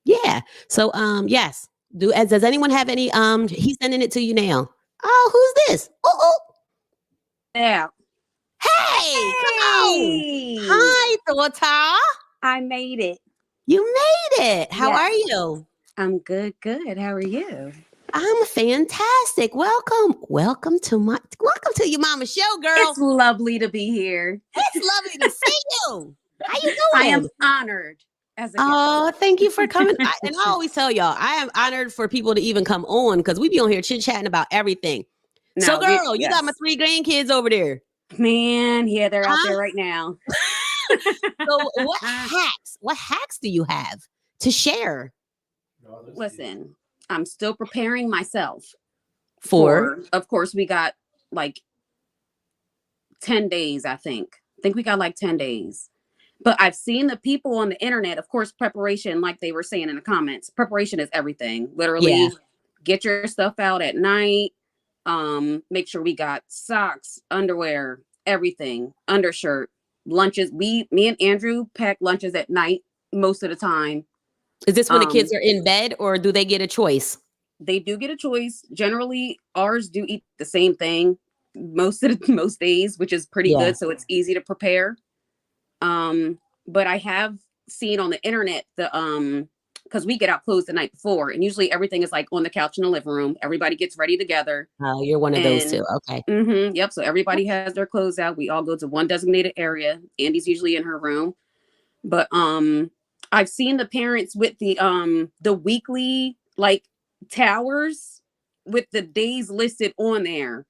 Yeah. So yes. Does anyone have any he's sending it to you now. Oh, who's this? Oh. Yeah. Hey, come on. Hey! Hi, daughter. I made it. You made it. How Yes. are you? I'm good. How are you? I'm fantastic. Welcome to your mama show, girl. It's lovely to be here. It's lovely to see you. How you doing? I am honored as a guest. Oh, thank you for coming. And I always tell y'all, I am honored for people to even come on because we be on here chit-chatting about everything. So, girl, you got my 3 grandkids over there. Man, yeah, they're out there right now. So what hacks do you have to share? Listen, I'm still preparing myself For of course, we got like 10 days, I think we got like 10 days. But I've seen the people on the internet, of course, preparation, like they were saying in the comments, preparation is everything. Literally, get your stuff out at night. Make sure we got socks, underwear, everything, undershirt, lunches. Me and Andrew pack lunches at night most of the time. Is this when the kids are in bed or do they get a choice? They do get a choice. Generally, ours do eat the same thing most days, which is pretty good. So it's easy to prepare. But I have seen on the internet because we get out clothes the night before, and usually everything is like on the couch in the living room. Everybody gets ready together. Oh, you're one of those too. Okay. Yep. So everybody has their clothes out. We all go to one designated area. Andy's usually in her room, but I've seen the parents with the weekly like towers with the days listed on there,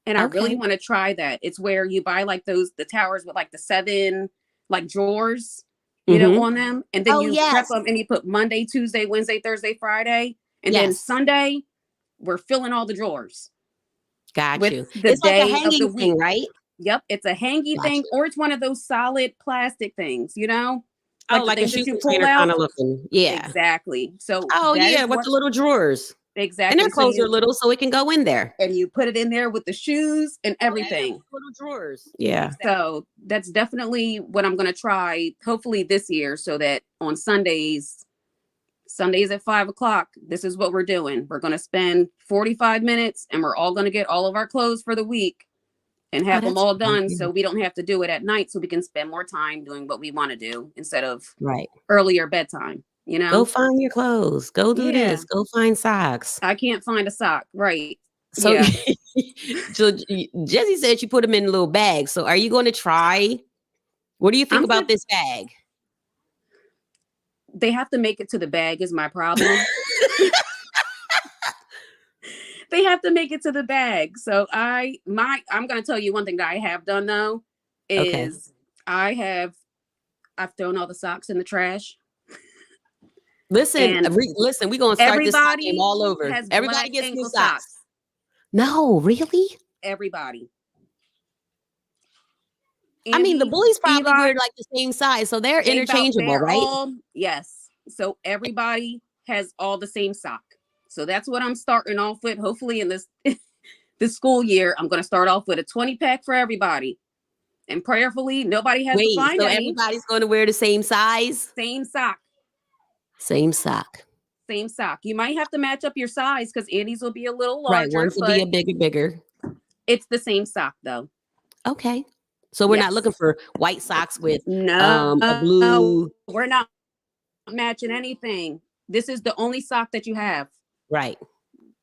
and I really want to try that. It's where you buy like the towers with like the 7 like drawers, you know, on them, and then you prep them and you put Monday, Tuesday, Wednesday, Thursday, Friday, and then Sunday we're filling all the drawers. Got you. It's like a hanging thing, right? Yep, it's a hangy thing, or it's one of those solid plastic things, you know. Like a shoe container kind of looking. Yeah. Exactly. So with the little drawers. Exactly. And their clothes are little, so it can go in there. And you put it in there with the shoes and everything. Little drawers. Yeah. So that's definitely what I'm going to try, hopefully this year, so that on Sundays at 5:00, this is what we're doing. We're going to spend 45 minutes and we're all going to get all of our clothes for the week and have them all done. So we don't have to do it at night, so we can spend more time doing what we want to do instead of earlier bedtime. You know, go find your clothes. Go do this. Go find socks. I can't find a sock. Right. So, so Jessie said she put them in little bags. So are you going to try? What do you think about this bag? They have to make it to the bag is my problem. They have to make it to the bag. So I'm going to tell you one thing that I have done though, is I've thrown all the socks in the trash. Listen, we're going to start this game all over. Everybody gets new socks. No, really? Everybody. I mean, the boys probably wear like the same size, so they're interchangeable, right? Yes. So everybody has all the same sock. So that's what I'm starting off with. Hopefully in this school year, I'm going to start off with a 20-pack for everybody. And prayerfully, nobody has to find any. Everybody's going to wear the same size? Same sock. Same sock. Same sock. You might have to match up your size because Andy's will be a little larger. Right, one's will be a bigger. It's the same sock though. Okay. So we're not looking for white socks with a blue. No, we're not matching anything. This is the only sock that you have. Right.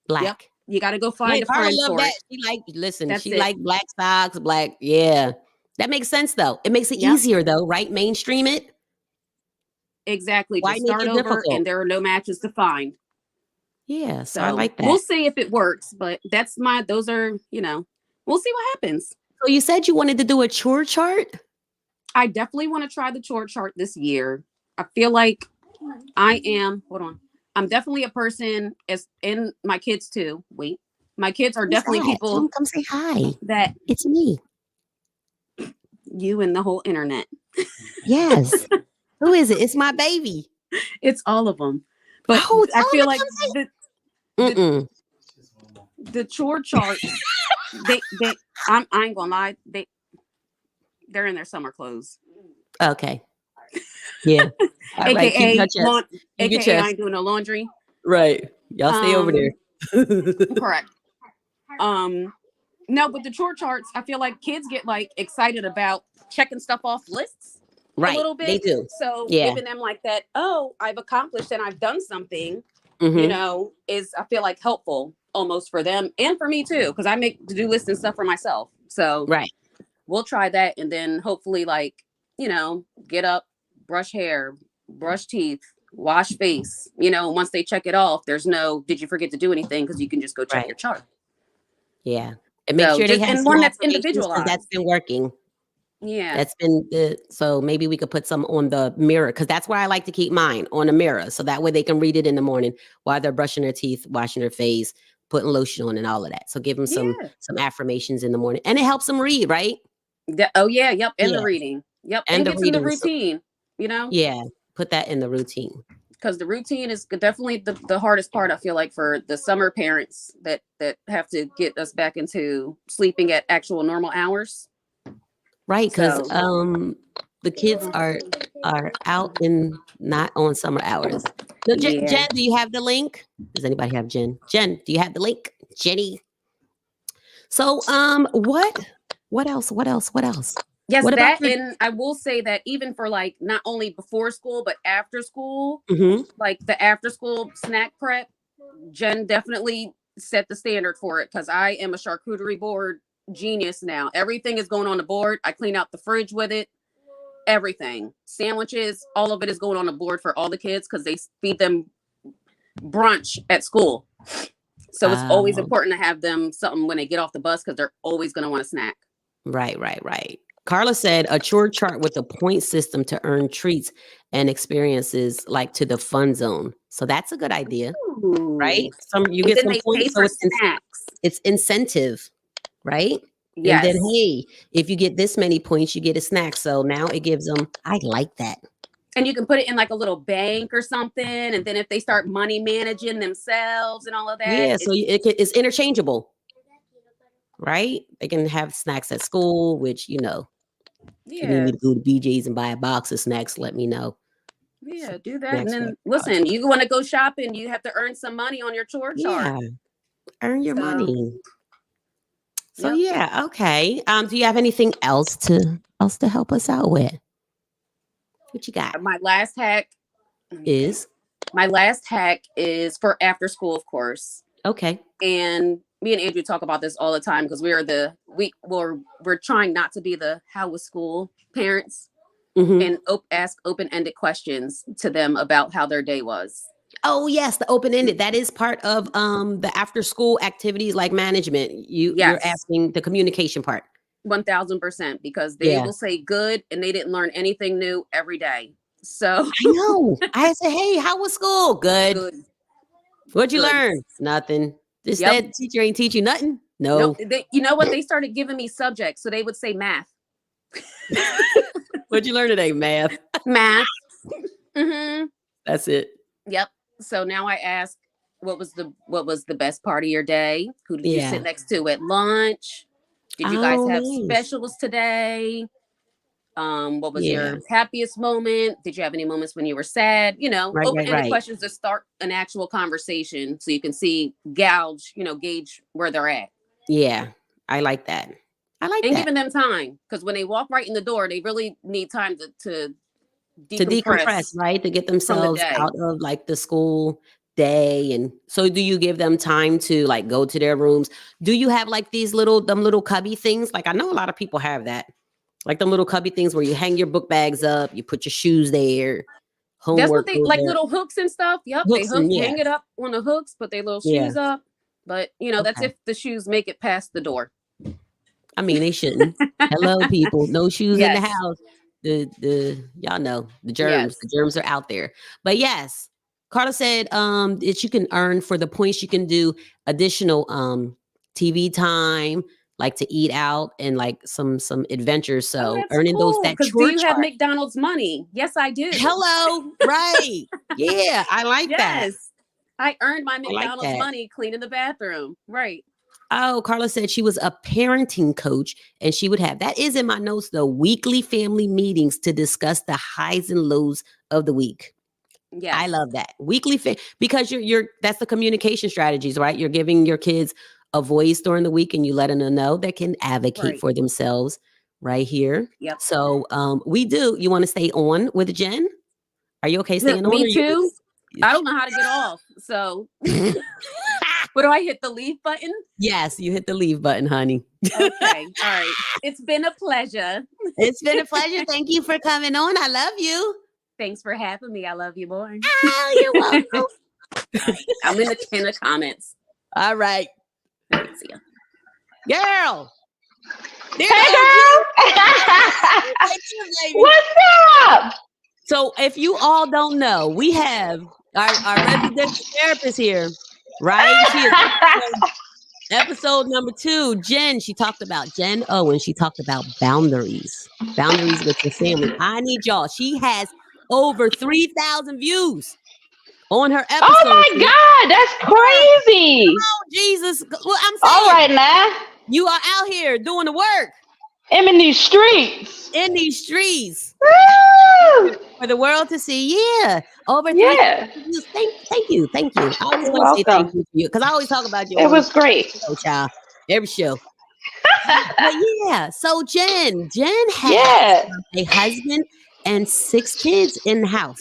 Black. Yep. You got to go find a friend for it. She like black socks, black. Yeah. That makes sense though. It makes it easier though, right? Mainstream it. Exactly. Why start over difficult? And there are no matches to find. Yeah, so I like that. We'll see if it works, but those are, we'll see what happens. So you said you wanted to do a chore chart? I definitely want to try the chore chart this year. I feel like I'm definitely a person and my kids too. Wait, my kids are definitely people. Come say hi. That it's me. You and the whole internet. Yes. Who is it? It's my baby. It's all of them. But I feel like the chore chart I ain't gonna lie, they're in their summer clothes. Okay. Yeah. All right. Keep AKA your chest. Keep your AKA I chest. ain't doing no laundry. Right. Y'all stay over there. Correct. No, with the chore charts, I feel like kids get like excited about checking stuff off lists a Right. little They bit. do. So Yeah. giving them like that, oh, I've accomplished and I've done something, Mhm. is I feel like helpful almost for them and for me too, because I make to-do lists and stuff for myself. So Right. we'll try that and then hopefully like, get up, brush hair, brush teeth, wash face. Once they check it off, there's no, did you forget to do anything? Because you can just go check Right. your chart. Yeah. And make So sure they just have and some one that's affirmations because that's individualized. been working. Yeah. That's been the, so maybe we could put some on the mirror because that's where I like to keep mine on the mirror. So that way they can read it in the morning while they're brushing their teeth, washing their face, putting lotion on and all of that. So give them some affirmations in the morning and it helps them read, right? Oh yeah. Yep. And the Yeah. reading. Yep. And And the gets in the reading. So, routine, yeah. Put that in the routine. because the routine is definitely the hardest part. I feel like for the summer parents that have to get us back into sleeping at actual normal hours. Right. Because So the kids are out in not on summer hours. So yeah. Jen, do you have the link? Does anybody have Jen? Jen, do you have the link? Jenny. So what else? Yes, What about that, and I will say that even for like not only before school but after school, like the after school snack prep, Jen definitely set the standard for it because I am a charcuterie board genius now. Everything is going on the board. I clean out the fridge with it. Everything, sandwiches, all of it is going on the board for all the kids because they feed them brunch at school. So it's always important to have them something when they get off the bus because they're always going to want a snack. Right. Carla said a chore chart with a point system to earn treats and experiences like to the fun zone. So that's a good idea, right? You And get then some they pay points, so for snacks. it's incentive, right? Yes. And then, hey, if you get this many points, you get a snack. So now it gives them, I like that. And you can put it in like a little bank or something. And then if they start money managing themselves and all of that. Yeah, so it's interchangeable, right? They can have snacks at school, which, if you need me to go to BJ's and buy a box of snacks, let me know. Yeah, do that. And then listen, you want to go shopping, you have to earn some money on your chore chart. Yeah, earn your money. So yeah, okay. Do you have anything else to help us out with? What you got? My last hack is for after school, of course. Okay. And me and Andrew talk about this all the time because we're trying not to be the how was school parents and ask open-ended questions to them about how their day was. Oh yes, the open-ended. That is part of the after school activities like management. You're asking the communication part. 1000% because they will say good and they didn't learn anything new every day. So I know. I say, hey, how was school? Good. What'd you learn? Nothing. This that teacher ain't teach you nothing. No. You know what? They started giving me subjects, so they would say math. What'd you learn today? Math. That's it. Yep. So now I ask, what was the best part of your day? Who did you sit next to at lunch? Did you guys have specials today? What was your happiest moment? Did you have any moments when you were sad? Open-ended questions to start an actual conversation so you can gauge where they're at. Yeah, I like that. And giving them time because when they walk right in the door, they really need time to decompress, right? To get themselves out of like the school day. And so do you give them time to like go to their rooms? Do you have like them little cubby things? Like I know a lot of people have that. Like them little cubby things where you hang your book bags up, you put your shoes there. Homework. That's what they like, little hooks and stuff. Yep, hooks they hang it up on the hooks, put their little shoes up. But that's if the shoes make it past the door. I mean, they shouldn't. Hello, people. No shoes in the house. Y'all know the germs. The germs are out there. But yes, Carla said that you can earn for the points. You can do additional TV time, like to eat out and like some adventures. So earning those that because do you have McDonald's money? Yes, I do. Hello, right? Yeah, I like that. I earned my McDonald's money cleaning the bathroom. Right. Oh, Carla said she was a parenting coach and she would have, that is in my notes though, weekly family meetings to discuss the highs and lows of the week. Yes. I love that. Weekly because you're that's the communication strategies, right? You're giving your kids a voice during the week and you letting them know they can advocate Right. for themselves right here. Yep. So you want to stay on with Jen? Are you okay staying on? Me too. I don't know how to get off. So what do I hit the leave button? Yes, you hit the leave button, honey. Okay. All right. It's been a pleasure. It's been a pleasure. Thank you for coming on. I love you. Thanks for having me. I love you more. Oh, you're welcome. I'm in the comments. All right. See ya. Girl. There Hey, goes girl. you, baby. What's up? So if you all don't know, we have our resident therapist here, right? She is episode number 2. Jen, she talked about Jen Owen. She talked about boundaries with your family. I need y'all. She has over 3,000 views on her episode. Oh my God, that's crazy. Oh, Jesus. Well, I'm saying, All right now. you are out here doing the work. I'm in these streets. In these streets. Woo! For the world to see. Yeah. Over 3,000 Yeah. views. Thank you. I always You're want to say thank welcome. you to you because I always talk about you. It was great. show, child. Every show. But yeah. So Jen has Yeah. a husband and 6 kids in the house.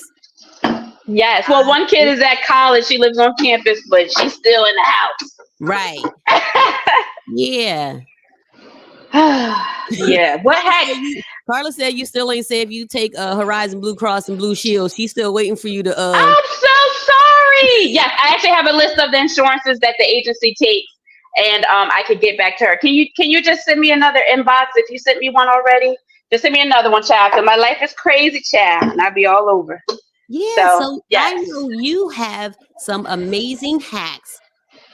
Yes. Well, one kid is at college. She lives on campus, but she's still in the house. Right. Yeah. Yeah. What heck? Carla said you still ain't say if you take Horizon Blue Cross and Blue Shield. She's still waiting for you to I'm so sorry. Yes, I actually have a list of the insurances that the agency takes, and I could get back to her. Can you just send me another inbox if you sent me one already? Just send me another one, child, because my life is crazy, child, and I'll be all over. Yeah, so yes. I know you have some amazing hacks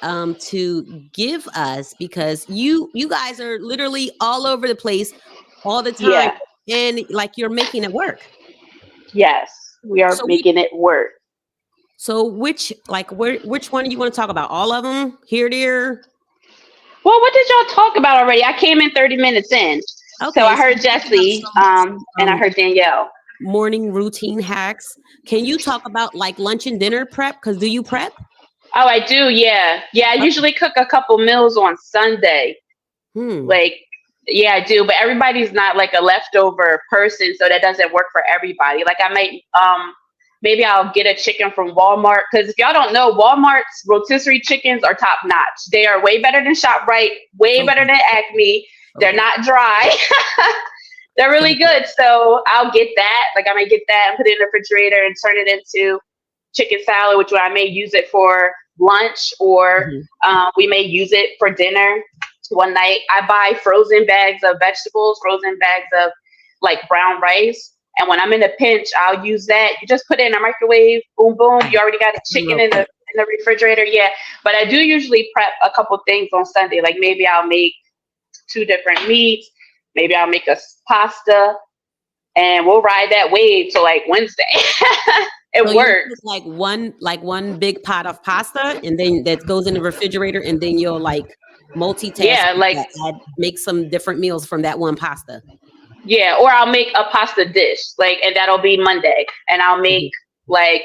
to give us because you guys are literally all over the place all the time. Yeah. And like you're making it work. Yes, we are making it work. So which one do you want to talk about? All of them? Here, there? Well, what did y'all talk about already? I came in 30 minutes in. Okay, so I heard Jessie and I heard Danielle. Morning routine hacks. Can you talk about like lunch and dinner prep? Because do you prep? Oh, I do. Yeah. I usually cook a couple meals on Sunday. Yeah, I do. But everybody's not like a leftover person. So that doesn't work for everybody. Like I might, maybe I'll get a chicken from Walmart. Because if y'all don't know, Walmart's rotisserie chickens are top notch. They are way better than ShopRite, way better than Acme. They're not dry. They're really good. So I'll get that. Like I might get that and put it in the refrigerator and turn it into chicken salad, which I may use it for lunch or we may use it for dinner. One night I buy frozen bags of vegetables, frozen bags of like brown rice. And when I'm in a pinch, I'll use that. You just put it in a microwave, boom, boom. You already got a chicken in the refrigerator. Yeah. But I do usually prep a couple things on Sunday. Like maybe I'll make 2 different meats. Maybe I'll make a pasta and we'll ride that wave till like Wednesday. It works. Like one big pot of pasta and then that goes in the refrigerator and then you'll like multitask. Yeah, like make some different meals from that one pasta. Yeah, or I'll make a pasta dish, like, and that'll be Monday. And I'll make like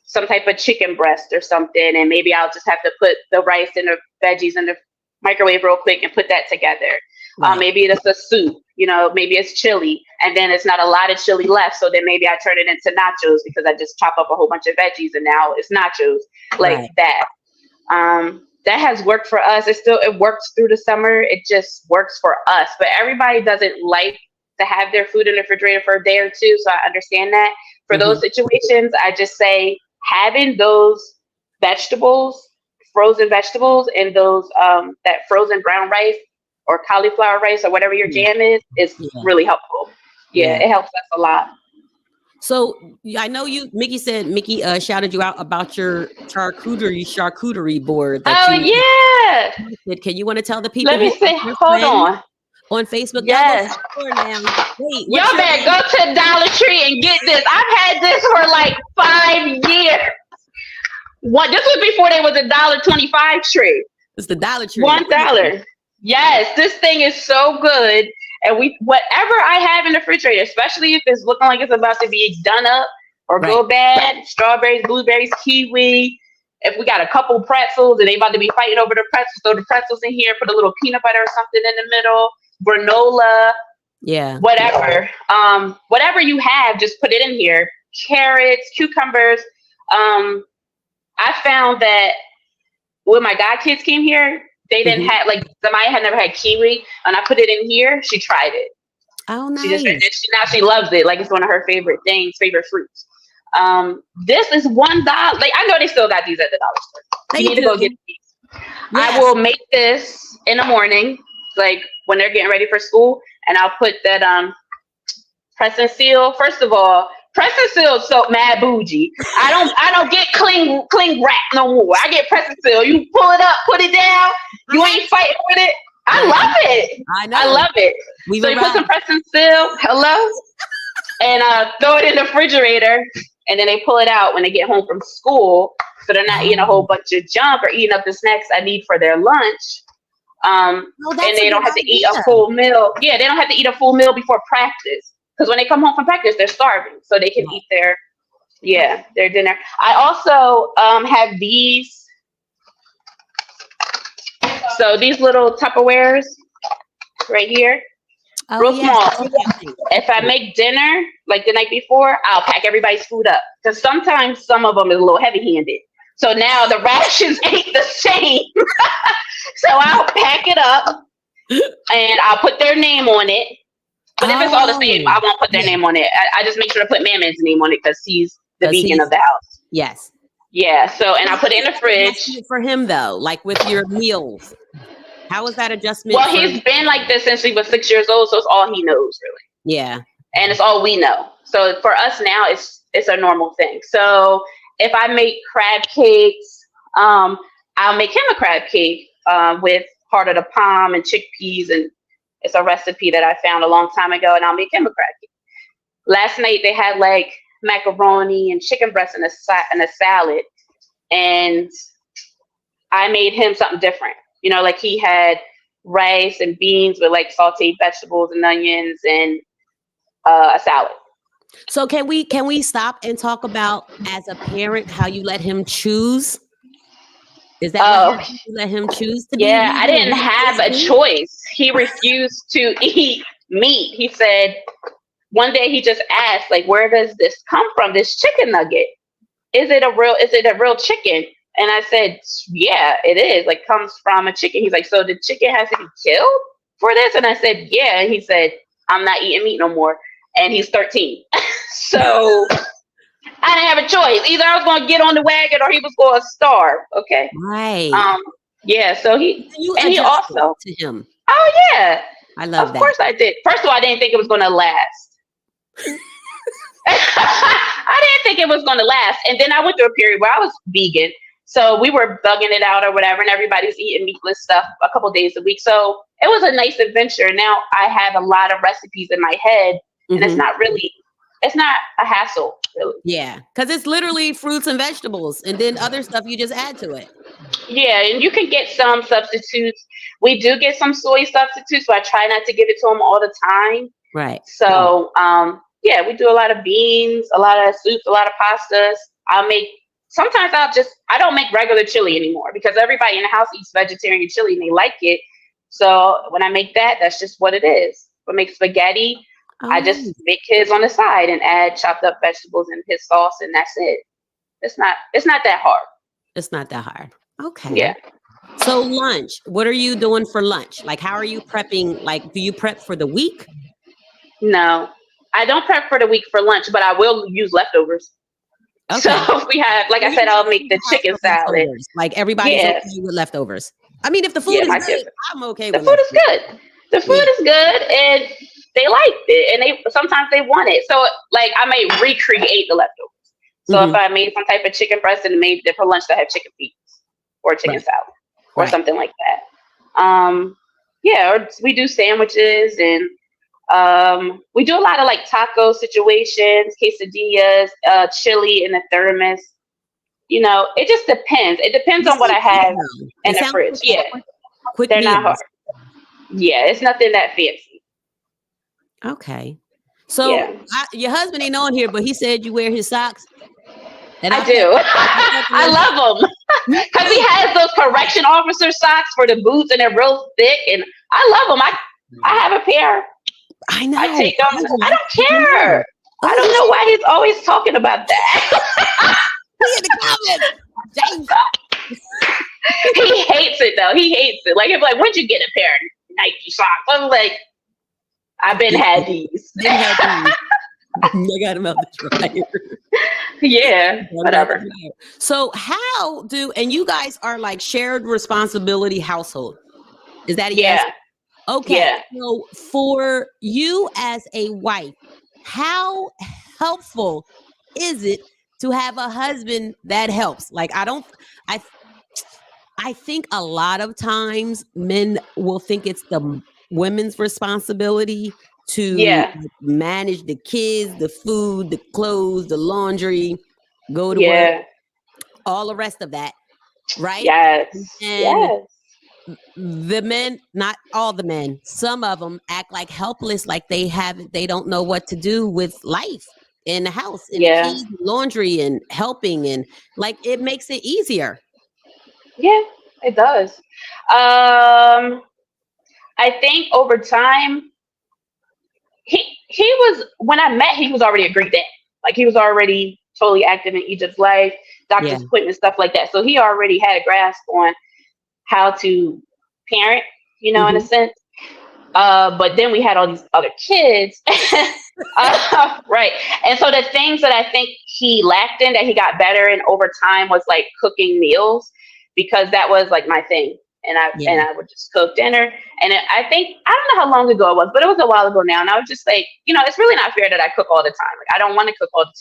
some type of chicken breast or something, and maybe I'll just have to put the rice and the veggies in the microwave real quick and put that together. Right. Maybe it's a soup, maybe it's chili, and then it's not a lot of chili left, so then maybe I turn it into nachos because I just chop up a whole bunch of veggies and now it's nachos, like that. That has worked for us. It works through the summer. It just works for us. But everybody doesn't like to have their food in the refrigerator for a day or 2. So I understand that. For those situations, I just say having those vegetables, frozen vegetables, and those that frozen brown rice or cauliflower rice or whatever your jam is really helpful. Yeah, it helps us a lot. So I know Mickey shouted you out about your charcuterie board. Yeah. Can you want to tell the people? Let me see. Hold on Facebook. Yes. Wait, y'all better go to Dollar Tree and get this. I've had this for like 5 years. This was before there was a $1.25 tree. It's the Dollar Tree. $1. Yes, this thing is so good. And whatever I have in the refrigerator, especially if it's looking like it's about to be done up or go bad, strawberries, blueberries, kiwi. If we got a couple pretzels and they about to be fighting over the pretzels, throw the pretzels in here, put a little peanut butter or something in the middle, granola, whatever. Whatever you have, just put it in here. Carrots, cucumbers. I found that when my godkids came here, they didn't have, like, Zamaya had never had kiwi, and I put it in here. She tried it. Oh, nice. She just said that now she loves it. Like, it's one of her favorite fruits. This is $1. Like, I know they still got these at the dollar store. You need to go get these. Yes. I will make this in the morning, like when they're getting ready for school, and I'll put that press and seal. First of all, press and seal is so mad bougie. I don't get cling wrap no more. I get press and seal. You pull it up, put it down. You ain't fighting with it. I love it. I know. I love it. So you put some press and seal. Hello. And throw it in the refrigerator, and then they pull it out when they get home from school, so they're not eating a whole bunch of junk or eating up the snacks I need for their lunch. And they don't have to eat a full meal. Yeah, they don't have to eat a full meal before practice, because when they come home from practice, they're starving, so they can eat their dinner. I also have these. So these little Tupperwares right here. Real small. If I make dinner like the night before, I'll pack everybody's food up, because sometimes some of them is a little heavy-handed. So now the rations ain't the same. So I'll pack it up and I'll put their name on it. But if it's all the same, I won't put their name on it. I just make sure to put Mammon's name on it, because he's the vegan of the house. Yes. Yeah. So, and I put it in the fridge. For him though, like with your meals. How was that adjustment? Well, he's been like this since he was 6 years old, so it's all he knows, really. Yeah. And it's all we know. So for us now, it's a normal thing. So if I make crab cakes, I'll make him a crab cake with heart of the palm and chickpeas, and it's a recipe that I found a long time ago, and I'll make him a crab cake. Last night they had like macaroni and chicken breast in a salad, and I made him something different. You know, like he had rice and beans with like sauteed vegetables and onions and a salad. So can we stop and talk about, as a parent, how you let him choose? Is that what you let him choose to be? Yeah, I didn't have a choice. He refused to eat meat. He said one day he just asked, like, where does this come from? This chicken nugget. Is it a real chicken? And I said, yeah, it is. Like, comes from a chicken. He's like, so the chicken has to be killed for this? And I said, yeah. And he said, I'm not eating meat no more. And he's 13. So I didn't have a choice. Either I was going to get on the wagon or he was going to starve. Okay. Right. Yeah. So he also to him. Oh yeah. I love that. Of course I did. First of all, I didn't think it was going to last. I didn't think it was going to last. And then I went through a period where I was vegan. So we were bugging it out or whatever, and everybody's eating meatless stuff a couple days a week. So it was a nice adventure. Now I have a lot of recipes in my head, and it's not a hassle, really. Yeah, because it's literally fruits and vegetables, and then other stuff you just add to it. Yeah, and you can get some substitutes. We do get some soy substitutes, but I try not to give it to them all the time. Right. So, yeah, we do a lot of beans, a lot of soups, a lot of pastas. Sometimes I don't make regular chili anymore, because everybody in the house eats vegetarian chili and they like it. So when I make that, that's just what it is. If I make spaghetti, I just make his on the side and add chopped up vegetables and his sauce, and that's it. It's not that hard. It's not that hard. Okay. Yeah. So lunch, what are you doing for lunch? Like, how are you prepping? Like, do you prep for the week? No, I don't prep for the week for lunch, but I will use leftovers. Okay. So if we have, like I said, I'll make the chicken salad. Like, everybody's okay with leftovers. I mean, if the food is good, I'm okay with it. The food is good. The food is good, and they liked it, and sometimes they want it. So, like, I may recreate the leftovers. So if I made some type of chicken breast and made it for lunch, I have chicken feet or chicken salad or something like that. Yeah, or we do sandwiches, and we do a lot of like taco situations, quesadillas, chili in the thermos. it just depends. It depends on what I have in the fridge. Yeah. Quick They're meals. not hard. Yeah, it's nothing that fancy. Okay. So your husband ain't on here, but he said you wear his socks. And I do. I love them because he has those correction officer socks for the boots, and they're real thick, and I love them. I have a pair. I know. I take them. I don't care. I don't know why he's always talking about that. In the comments. He hates it though. He hates it. Like, if when'd you get a pair of Nike socks? I'm like, I've been had these. I got them out the dryer. Yeah, whatever. So and you guys are like shared responsibility household. Is that a yes? Okay. Yeah. So for you as a wife, how helpful is it to have a husband that helps? Like, I think a lot of times men will think it's the women's responsibility to manage the kids, the food, the clothes, the laundry, go to work, all the rest of that. Right? Yes. And the men, not all the men, some of them act like helpless, like they don't know what to do with life in the house, and the kids, laundry, and helping, and like it makes it easier. Yeah, it does. I think over time, he was, when I met, he was already a great dad. Like, he was already totally active in Egypt's life, doctor's appointment and stuff like that. So he already had a grasp on how to parent, in a sense. But then we had all these other kids. Right. And so the things that I think he lacked in, that he got better in over time, was like cooking meals, because that was like my thing. And I would just cook dinner. And I think, I don't know how long ago it was, but it was a while ago now. And I was just like, it's really not fair that I cook all the time. Like, I don't want to cook all the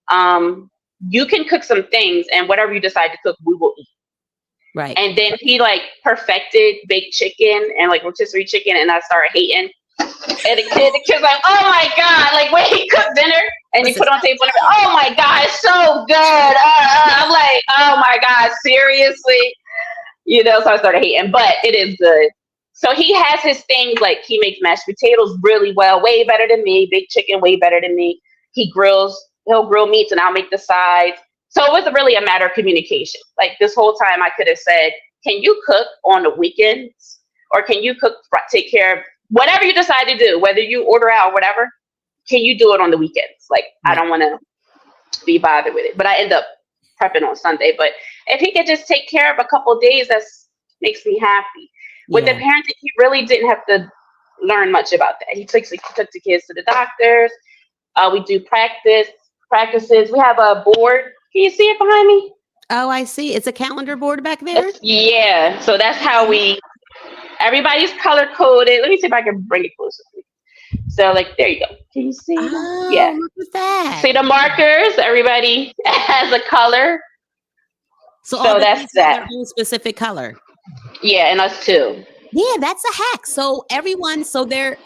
time. You can cook some things, and whatever you decide to cook, we will eat. Right. And then he like perfected baked chicken and like rotisserie chicken, and I started hating. And the kid's like, oh my God, like when he cooked dinner and he put on table, oh my God, it's so good. I'm like, oh my God, seriously? So I started hating, but it is good. So he has his things, like he makes mashed potatoes really well, way better than me, baked chicken way better than me. He'll grill meats and I'll make the sides. So it was really a matter of communication. Like, this whole time I could have said, can you cook on the weekends? Or can you take care of whatever you decide to do, whether you order out or whatever, can you do it on the weekends? Like, I don't want to be bothered with it. But I end up prepping on Sunday. But if he could just take care of a couple of days, that makes me happy. With the parenting, he really didn't have to learn much about that. He took the kids to the doctors. We do practices. We have a board. Can you see it behind me? Oh, I see. It's a calendar board back there? So that's how everybody's color coded. Let me see if I can bring it closer. So, like, there you go. Can you see? Oh, look at that. See the markers? Everybody has a color. So that's that. Their own specific color. Yeah, and us too. Yeah, that's a hack. So there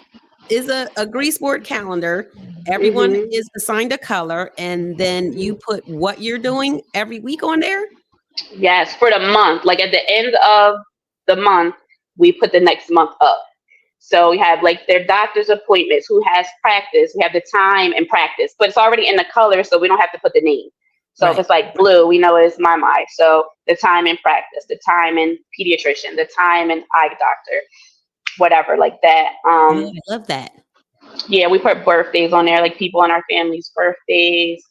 is a grease board calendar. Everyone is assigned a color, and then you put what you're doing every week on there? Yes, for the month. Like, at the end of the month, we put the next month up. So we have like their doctor's appointments, who has practice. We have the time and practice, but it's already in the color, so we don't have to put the name. So if it's like blue, we know it's my. So the time in practice, the time in pediatrician, the time in eye doctor, whatever, like that. I love that. Yeah, we put birthdays on there, like people in our family's birthdays.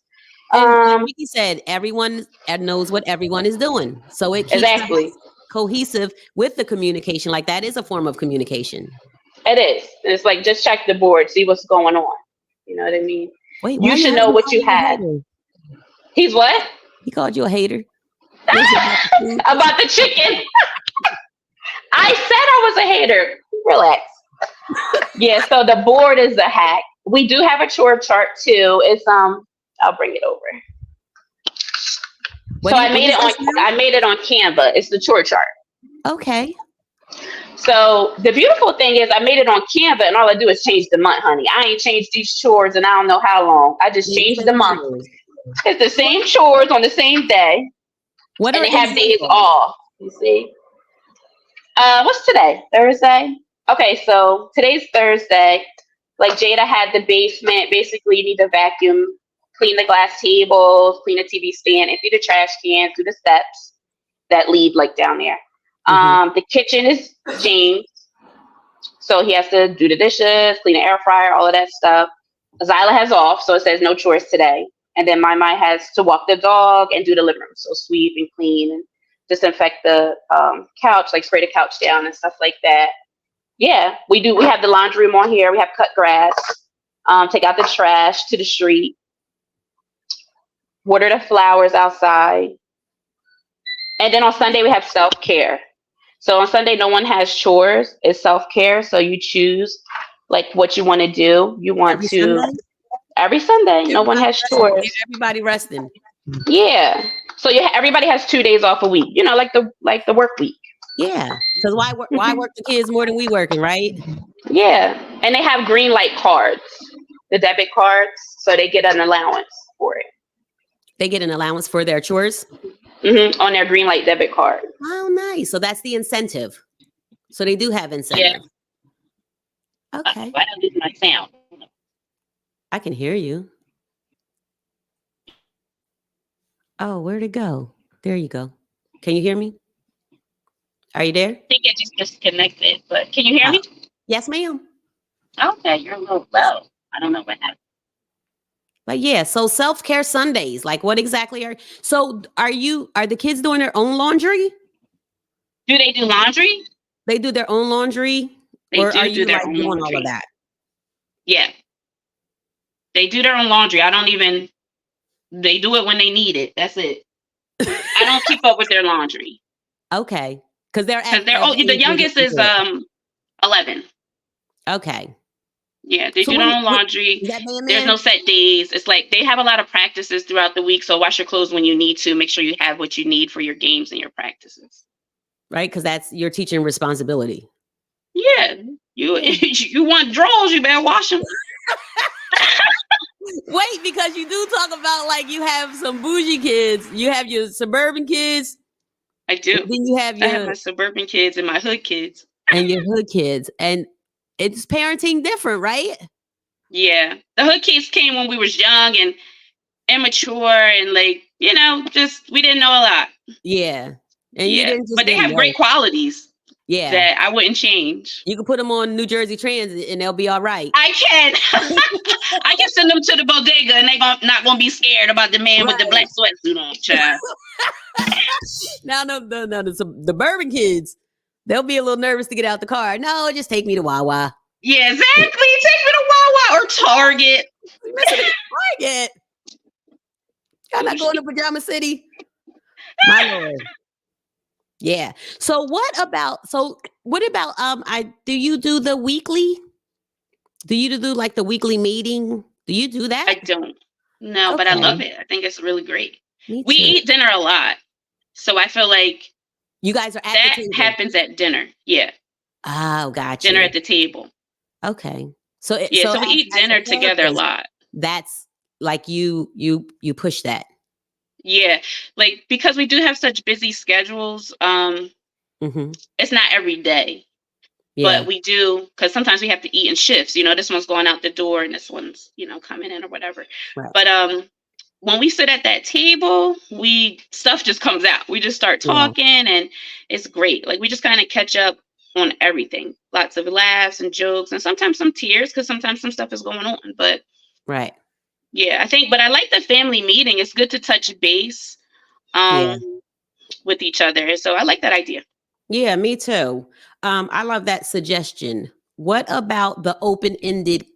And like you said, everyone knows what everyone is doing. So it keeps us cohesive with the communication. Like, that is a form of communication. It is. It's like, just check the board, see what's going on. You know what I mean? Wait, you should know what you have. He's what? He called you a hater. About the chicken. I said I was a hater. Relax. Yeah, so the board is a hack. We do have a chore chart too. It's I'll bring it over. I made it on Canva. It's the chore chart. Okay. So the beautiful thing is, I made it on Canva, and all I do is change the month, honey. I ain't changed these chores and I don't know how long. I just changed the month. It's the same chores on the same day. What and are they have days examples? off. You see? What's today? Thursday? Okay, so today's Thursday. Like Jada had the basement. Basically, you need to vacuum, clean the glass tables, clean the TV stand, empty the trash cans, do the steps that lead like down there. The kitchen is James. So he has to do the dishes, clean the air fryer, all of that stuff. Zyla has off, so it says no chores today. And then my has to walk the dog and do the living room. So sweep and clean and disinfect the couch, like spray the couch down and stuff like that. Yeah, we do. We have the laundry room on here. We have cut grass, take out the trash to the street, water the flowers outside. And then on Sunday, we have self-care. So on Sunday, no one has chores. It's self-care. So you choose like what you want to do. You want every Sunday, no one has chores. Everybody resting. Yeah. So everybody has 2 days off a week. You know, like the work week. Yeah. Because why work the kids more than we working, right? Yeah. And they have green light cards, the debit cards. So they get an allowance for it. They get an allowance for their chores? On their green light debit card. Oh, nice. So that's the incentive. So they do have incentive. Yeah. Okay. Why don't I lose my sound? I can hear you. Oh, where'd it go? There you go. Can you hear me? Are you there? I think it just disconnected, but can you hear me? Yes, ma'am. Okay, you're a little low. I don't know what happened. But yeah, so self-care Sundays, like what exactly are the kids doing their own laundry? Do they do laundry? They do their own laundry? They or do are you their like own doing laundry. all of that? Yeah. They do their own laundry. They do it when they need it. That's it. I don't keep up with their laundry. Okay. Because they're the youngest is 11. Okay. Yeah, they do their own laundry. There's no set days. It's like they have a lot of practices throughout the week. So wash your clothes when you need to. Make sure you have what you need for your games and your practices. Right, because that's your teaching responsibility. Yeah, you want drawers, you better wash them. Wait, because you do talk about like you have some bougie kids. You have your suburban kids. I do. Then you have I have my suburban kids and my hood kids. And your hood kids. And it's parenting different, right? Yeah. The hood kids came when we was young and immature and like, just we didn't know a lot. Yeah. And you didn't but they have great qualities. Yeah. That I wouldn't change. You can put them on New Jersey Transit and they'll be all right. I can. I can send them to the bodega and they're not going to be scared about the man with the black sweatsuit on, child. Now, the suburban kids, they'll be a little nervous to get out the car. No, just take me to Wawa. Yeah, exactly. Take me to Wawa or Target. Target. I'm not going to Pajama City. My Lord. Yeah. So what about do you do the weekly? Do you do like the weekly meeting? Do you do that? I don't. No, but I love it. I think it's really great. We eat dinner a lot. So I feel like you guys are at that the table. Happens at dinner. Yeah. Oh, gotcha. Dinner at the table. Okay. So we eat dinner together a lot. That's like you push that. Yeah, like because we do have such busy schedules, it's not every day, but we do because sometimes we have to eat in shifts. This one's going out the door and this one's coming in or whatever. Right. But when we sit at that table, stuff just comes out. We just start talking and it's great. Like we just kind of catch up on everything. Lots of laughs and jokes and sometimes some tears because sometimes some stuff is going on. But right. Yeah, but I like the family meeting. It's good to touch base with each other. So I like that idea. Yeah, me too. I love that suggestion. What about the open-ended,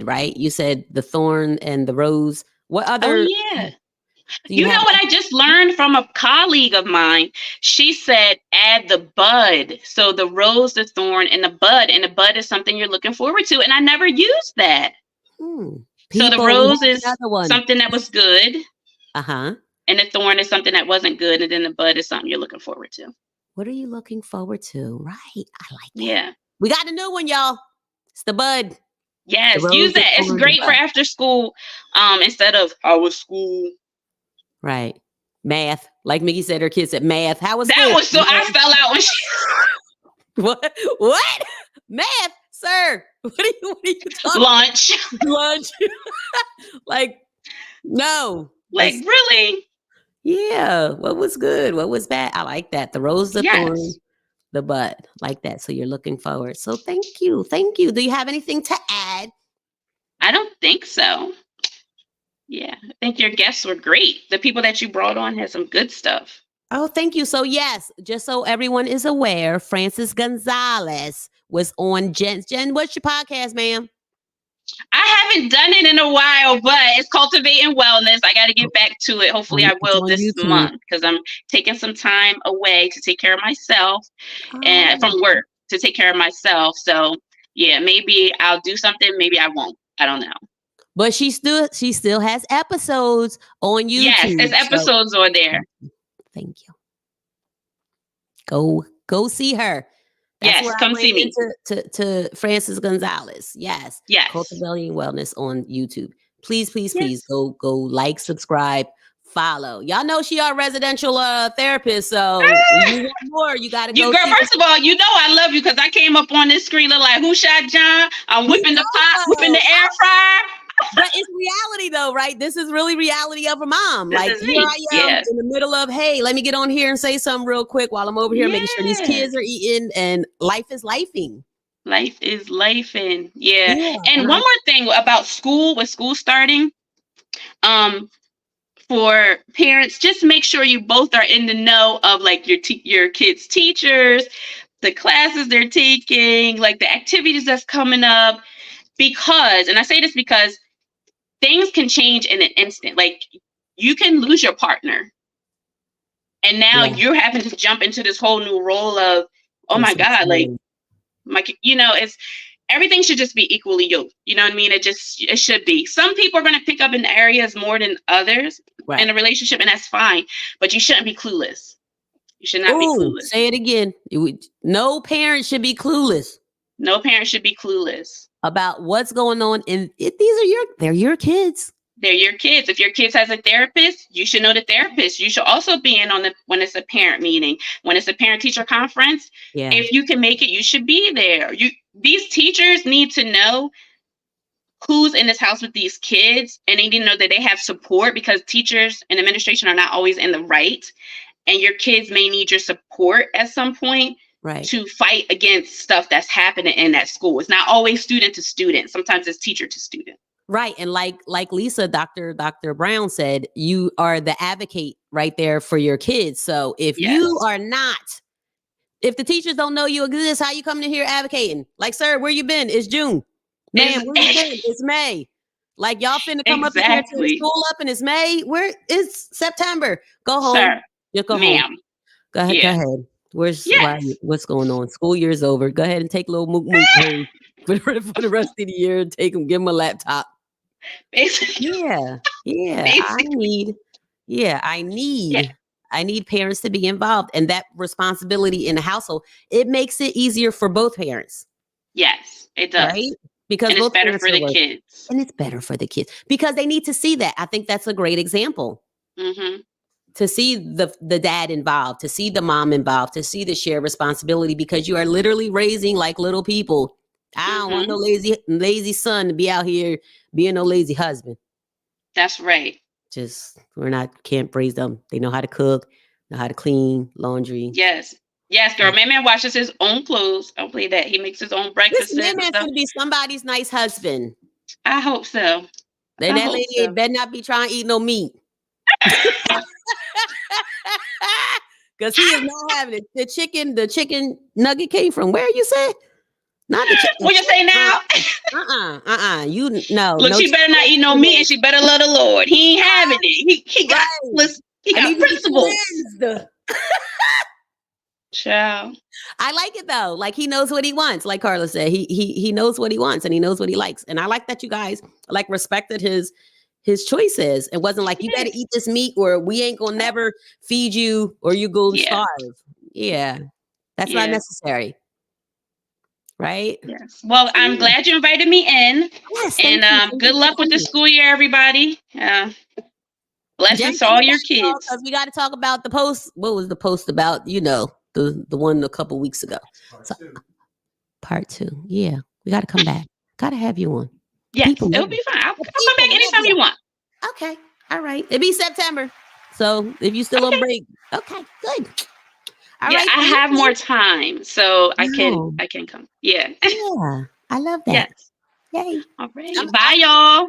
right? You said the thorn and the rose. What other? Oh, yeah. You know what I just learned from a colleague of mine? She said, add the bud. So the rose, the thorn, and the bud is something you're looking forward to. And I never used that. So the rose is something that was good. And the thorn is something that wasn't good. And then the bud is something you're looking forward to. What are you looking forward to? Right. I like that. Yeah. We got a new one, y'all. It's the bud. Yes, The use rose, the that. It's thorn, the great for butt. after school. Instead of how was school. Right. Math. Like Mickey said, her kids said math. How was That school? was so I fell out when she What? What? Math, sir. What are you talking lunch. lunch? Like, no. Like really? Yeah. What was good? What was bad? I like that. The rose, the thorn, Yes. the bud. Like that. So you're looking forward. So thank you. Thank you. Do you have anything to add? I don't think so. Yeah, I think your guests were great. The people that you brought on had some good stuff. Oh, thank you. So yes, just so everyone is aware, Francis Gonzalez was on Jen. Jen, what's your podcast, ma'am? I haven't done it in a while, but it's Cultivating Wellness. I got to get back to it. Hopefully, I will on this YouTube. month because I'm taking some time away to take care of myself and from work to take care of myself. So yeah, maybe I'll do something. Maybe I won't. I don't know. But she still has episodes on YouTube. Yes, there's episodes on there. Thank you. Go see her. That's Yes, where come I see me. to Francis Gonzalez. Yes. Yes. Cultivating Wellness on YouTube. Please go like, subscribe, follow. Y'all know she our residential therapist, so if you want more, you gotta go. Girl, first of all, you know I love you because I came up on this screen look like who shot John? I'm whipping the pot, whipping the air fryer. But it's reality though, right? This is really reality of a mom. This like is here me. I am Yes. in the middle of, hey, let me get on here and say something real quick while I'm over here making sure these kids are eating and life is lifing. Life is lifing. Yeah. And one more thing about school, with school starting, for parents, just make sure you both are in the know of like your kids' teachers, the classes they're taking, like the activities that's coming up. Because, and I say this because things can change in an instant. Like you can lose your partner. And now you're having to jump into this whole new role of, oh my God, like it's everything should just be equally yoked. You know what I mean? It should be. Some people are going to pick up in areas more than others in a relationship, and that's fine. But you shouldn't be clueless. You should not be clueless. Say it again. No parent should be clueless. No parent should be clueless about what's going on. And they're your kids. They're your kids. If your kids has a therapist, you should know the therapist. You should also be in when it's a parent meeting, when it's a parent teacher conference. Yeah. If you can make it, you should be there. These teachers need to know who's in this house with these kids, and they need to know that they have support, because teachers and administration are not always in the right, and your kids may need your support at some point. Right. To fight against stuff that's happening in that school. It's not always student to student. Sometimes it's teacher to student. Right. And like Lisa, Dr. Brown said, you are the advocate right there for your kids. So if you are not, if the teachers don't know you exist, how you coming in here advocating? Like, sir, where you been? It's June. Ma'am, where you been? It's May. Like, y'all finna come up in here to the school up and it's May. Where it's September. Go home. Sir, just go home. Go ahead. Go ahead. What's going on? School year's over. Go ahead and take little mook home for the rest of the year. Take them, give them a laptop. Basically. Yeah. Basically. I need parents to be involved, and that responsibility in the household, it makes it easier for both parents. Yes, it does. Right? Because it's better for the kids. And it's better for the kids because they need to see that. I think that's a great example. Mm-hmm. To see the dad involved, to see the mom involved, to see the shared responsibility, because you are literally raising like little people. I don't want no lazy son to be out here being no lazy husband. That's right. Can't raise them. They know how to cook, know how to clean, laundry. Yes, girl. Man washes his own clothes. I'll play that. He makes his own breakfast. This man's gonna be somebody's nice husband. I hope so. Then that lady better not be trying to eat no meat. Because he is not having it. The chicken nugget came from where, you said? Not the chicken. What you say now? You no. Look, she better not eat no meat, and she better love the Lord. He ain't having it. He got principles. Child. I like it though. Like, he knows what he wants. Like Carla said, he knows what he wants and he knows what he likes. And I like that you guys like respected his choices. It wasn't like, you better eat this meat or we ain't gonna never feed you or you go starve. Yeah. That's not necessary. right? Yes. Well, I'm glad you invited me in. Yes, And thank you good for luck with the coming. school year, everybody. Jen, Blessings to give all me your back, y'all, kids. because we got to talk about the post. What was the post about? You know, the one a couple weeks ago. Part So, two. part 2. Yeah, we got to come back. Got to have you on. The Yes, people it'll love be you. fun. I'll The come people back love anytime you. you want. Okay, all right. It'll be September. So if you still on Okay. break, okay, good. All Yeah, right, I thank have more you. time, so Wow. I can come. Yeah. Yeah, I love that. Yes. Yay. All right. Bye, y'all.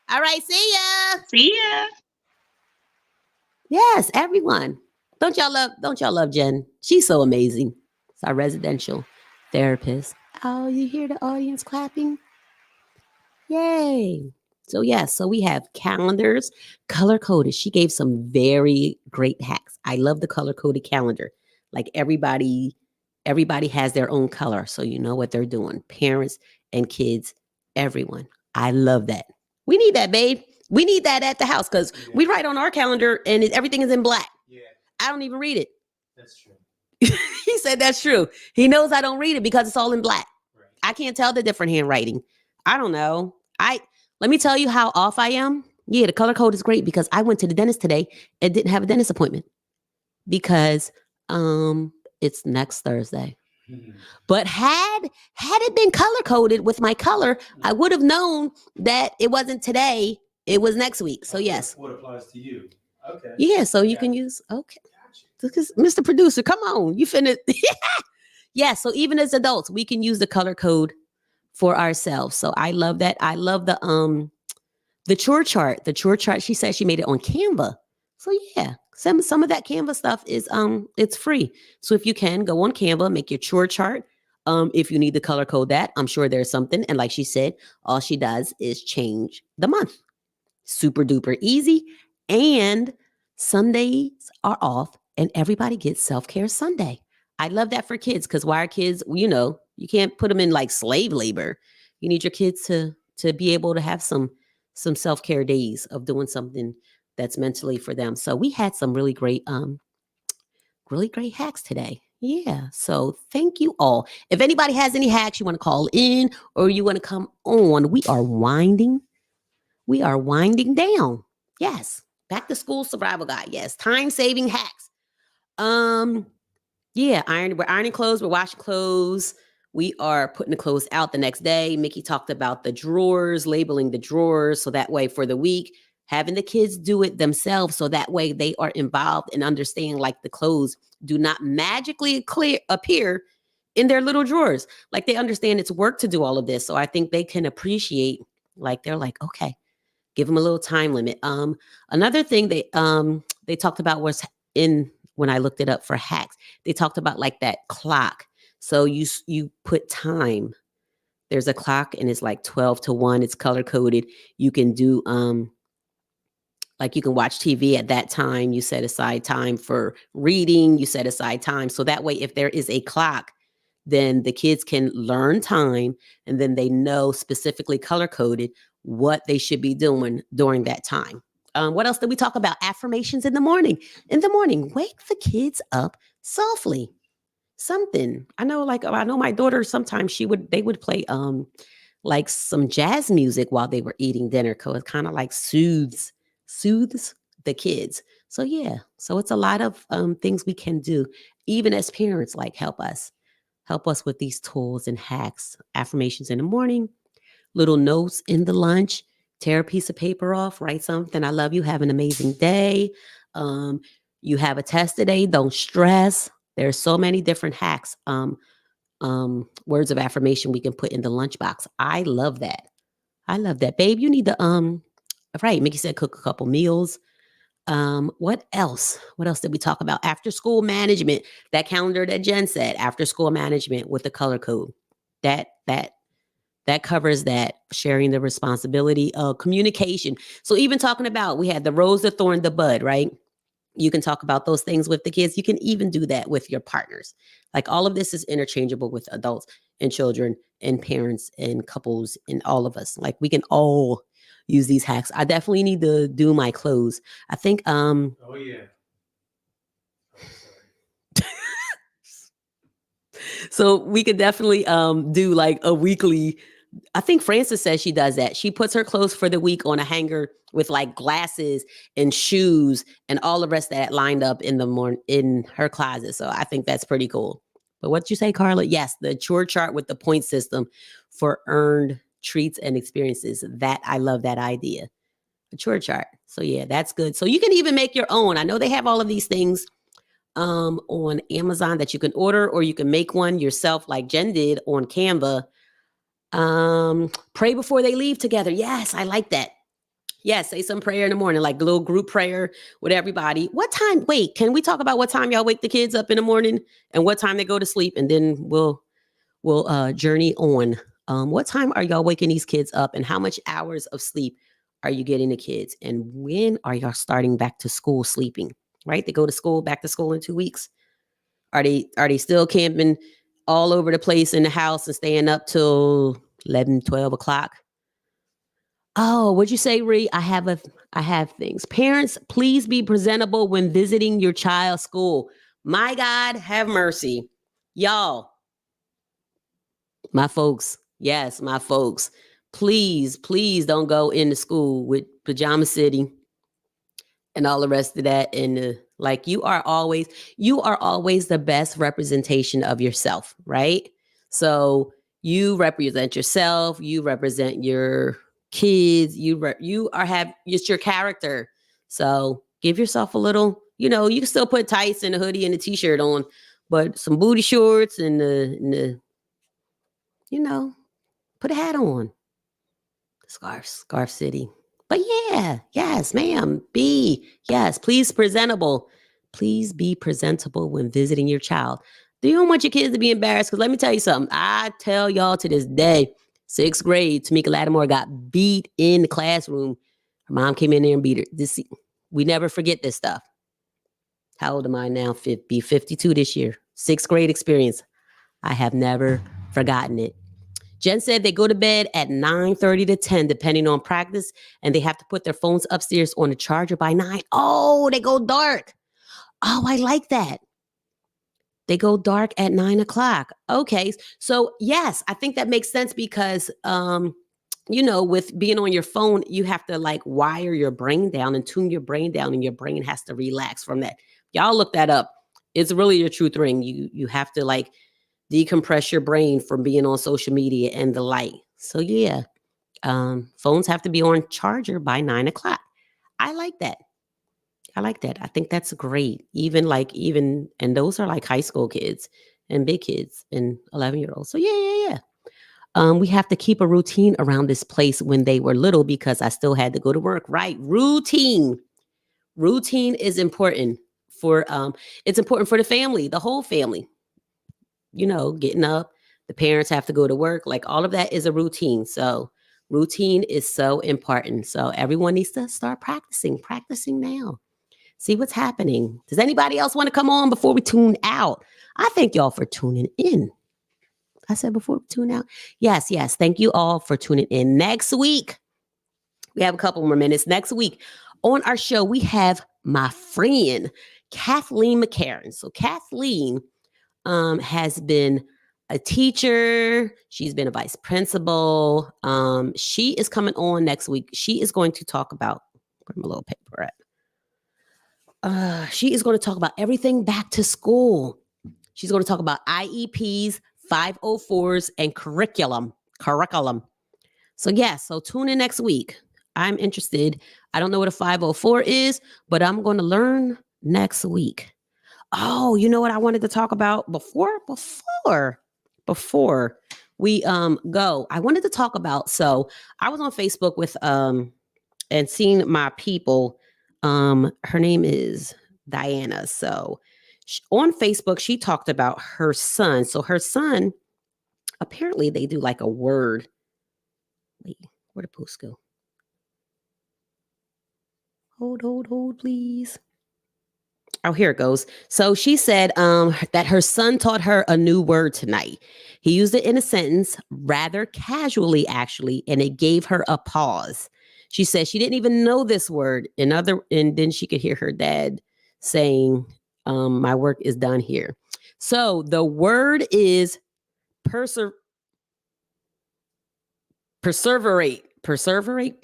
All right, see ya. See ya. Yes, everyone. Don't y'all love Jen? She's so amazing. It's our residential therapist. Oh, you hear the audience clapping? Yay. So yes, so we have calendars, color coded. She gave some very great hacks. I love the color coded calendar. Like everybody has their own color, so you know what they're doing. Parents and kids, everyone. I love that. We need that, babe. We need that at the house because we write on our calendar and everything is in black. Yeah, I don't even read it. that's true. He said that's true. He knows I don't read it because it's all in black. Right. I can't tell the different handwriting. I don't know. Let me tell you how off I am. Yeah, the color code is great because I went to the dentist today and didn't have a dentist appointment because it's next Thursday. Mhm. But had it been color coded with my color, I would have known that it wasn't today, it was next week. So yes. What applies to you? Okay. Yeah, so you can use because Mr. Producer, come on, you finna. Yeah, so even as adults, we can use the color code for ourselves. So I love that. I love the chore chart. The chore chart. She said she made it on Canva. So yeah, some of that Canva stuff is it's free. So if you can go on Canva, make your chore chart. If you need to color code that, I'm sure there's something. And like she said, all she does is change the month. Super duper easy. And Sundays are off and everybody gets self-care Sunday. I love that for kids because why are kids, you can't put them in like slave labor. You need your kids to be able to have some self-care days of doing something that's mentally for them. So we had some really great hacks today. Yeah. So thank you all. If anybody has any hacks you want to call in or you want to come on, we are winding down. Yes. Back to school survival guide. Yes. Time saving hacks. Yeah, we're ironing clothes, we're washing clothes. We are putting the clothes out the next day. Mickey talked about the drawers, labeling the drawers. So that way for the week, having the kids do it themselves. So that way they are involved and understand like the clothes do not magically appear in their little drawers. Like they understand it's work to do all of this. So I think they can appreciate, like, they're like, okay, give them a little time limit. Another thing they talked about was when I looked it up for hacks, they talked about like that clock. So you put time. There's a clock and it's like 12 to 1. It's color coded. You can do like you can watch TV at that time. You set aside time for reading. You set aside time. So that way, if there is a clock, then the kids can learn time and then they know specifically color coded what they should be doing during that time. What else did we talk about? Affirmations in the morning. In the morning, wake the kids up softly. Something. I know my daughter sometimes they would play like some jazz music while they were eating dinner because it kind of like soothes the kids. So yeah, so it's a lot of things we can do even as parents, like help us with these tools and hacks. Affirmations in the morning, little notes in the lunch, tear a piece of paper off, write something. I love you. Have an amazing day. You have a test today. Don't stress. There's so many different hacks. Words of affirmation we can put in the lunchbox. I love that. Babe, you need to right. Mickey said cook a couple meals. What else? What else did we talk about? After school management, that calendar that Jen said, after school management with the color code. That covers that, sharing the responsibility of communication. So even talking about, we had the rose, the thorn, the bud, right? You can talk about those things with the kids. You can even do that with your partners. Like all of this is interchangeable with adults and children and parents and couples and all of us. Like we can all use these hacks. I definitely need to do my clothes. I think Oh yeah. Oh, sorry. So we could definitely do like a weekly. I think Frances says she does that. She puts her clothes for the week on a hanger with like glasses and shoes and all the rest of that lined up in the morning in her closet. So I think that's pretty cool. But what'd you say, Carla? Yes, the chore chart with the point system for earned treats and experiences. That I love that idea. A chore chart. So yeah, that's good. So you can even make your own. I know they have all of these things on Amazon that you can order, or you can make one yourself like Jen did on Canva. Pray before they leave together. Yes, I like that. Yes, say some prayer in the morning, like a little group prayer with everybody. What time? Wait, can we talk about what time y'all wake the kids up in the morning and what time they go to sleep? And then we'll journey on. What time are y'all waking these kids up, and how much hours of sleep are you getting the kids? And when are y'all starting back to school sleeping? Right? They go to school, back to school in 2 weeks. Are they still camping all over the place in the house and staying up till 11, 12 o'clock? Oh, what'd you say, Ree? I have things. Parents, please be presentable when visiting your child's school. My God, have mercy. Y'all, my folks. Yes, my folks. Please don't go into school with Pajama City and all the rest of that. And like you are always the best representation of yourself, right? So you represent yourself, you represent your kids, it's your character. So give yourself a little, you can still put tights and a hoodie and a t-shirt on, but some booty shorts and the put a hat on. Scarf City. But yeah, yes, ma'am. Please presentable. Please be presentable when visiting your child. Do you don't want your kids to be embarrassed? Because let me tell you something. I tell y'all to this day, 6th grade, Tamika Lattimore got beat in the classroom. Her mom came in there and beat her. We never forget this stuff. How old am I now? Be 52 this year. 6th grade experience. I have never forgotten it. Jen said they go to bed at 9:30 to 10, depending on practice, and they have to put their phones upstairs on a charger by 9. Oh, they go dark. Oh, I like that. They go dark at 9 o'clock. Okay. So yes, I think that makes sense because, with being on your phone, you have to like wire your brain down and tune your brain down, and your brain has to relax from that. Y'all look that up. It's really a true thing. You have to like decompress your brain from being on social media and the like. So yeah, phones have to be on charger by 9 o'clock. I like that. I think that's great. And those are like high school kids and big kids and 11-year-olds. So yeah. We have to keep a routine around this place when they were little because I still had to go to work. Right. Routine is important it's important for the family, the whole family. Getting up, the parents have to go to work, like all of that is a routine. So routine is so important. So everyone needs to start practicing now. See what's happening. Does anybody else want to come on before we tune out? I thank y'all for tuning in. I said before we tune out. Yes. Thank you all for tuning in. Next week, we have a couple more minutes. Next week on our show, we have my friend, Kathleen McCarran. So Kathleen has been a teacher. She's been a vice principal. She is coming on next week. She is going to talk about, where's my little paper at? She is going to talk about everything back to school. She's going to talk about IEPs, 504s, and curriculum. So tune in next week. I'm interested. I don't know what a 504 is, but I'm going to learn next week. Oh, you know what I wanted to talk about before we go? I wanted to talk about, so I was on Facebook with and seeing my people. Her name is Diana. So on Facebook, she talked about her son. So her son, apparently they do like a word. Wait, where'd the post go? Hold, please. Oh, here it goes. So she said that her son taught her a new word tonight. He used it in a sentence rather casually, actually, and it gave her a pause. She said she didn't even know this word. And then she could hear her dad saying, my work is done here. So the word is perseverate. Perseverate. Perseverate.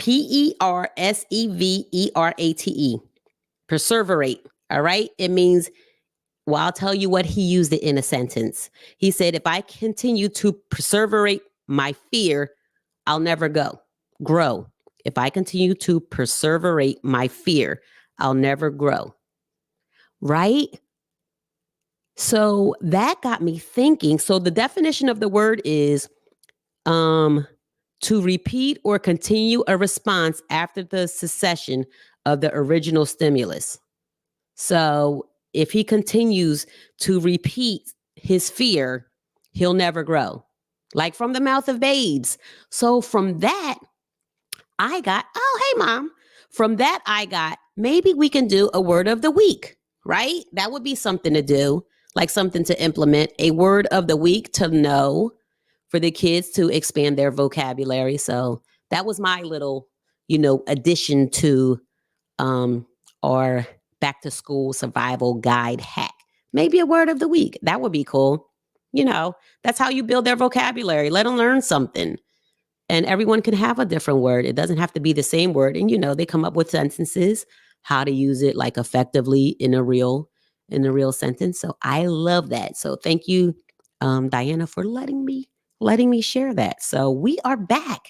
Perseverate. All right. It means, well, I'll tell you what he used it in a sentence. He said, if I continue to perseverate my fear, I'll never grow. If I continue to perseverate my fear, I'll never grow. Right? So that got me thinking. So the definition of the word is to repeat or continue a response after the cessation of the original stimulus. So if he continues to repeat his fear, he'll never grow. Like from the mouth of babes. So from that, I got, oh, hey, Mom. From that, I got, maybe we can do a word of the week, right? That would be something to do, like something to implement, a word of the week to know for the kids to expand their vocabulary. So that was my little, addition to our back to school survival guide hack. Maybe a word of the week. That would be cool. That's how you build their vocabulary. Let them learn something. And everyone can have a different word. It doesn't have to be the same word. And, they come up with sentences, how to use it like effectively in a real sentence. So I love that. So thank you, Diana, for letting me share that. So we are back.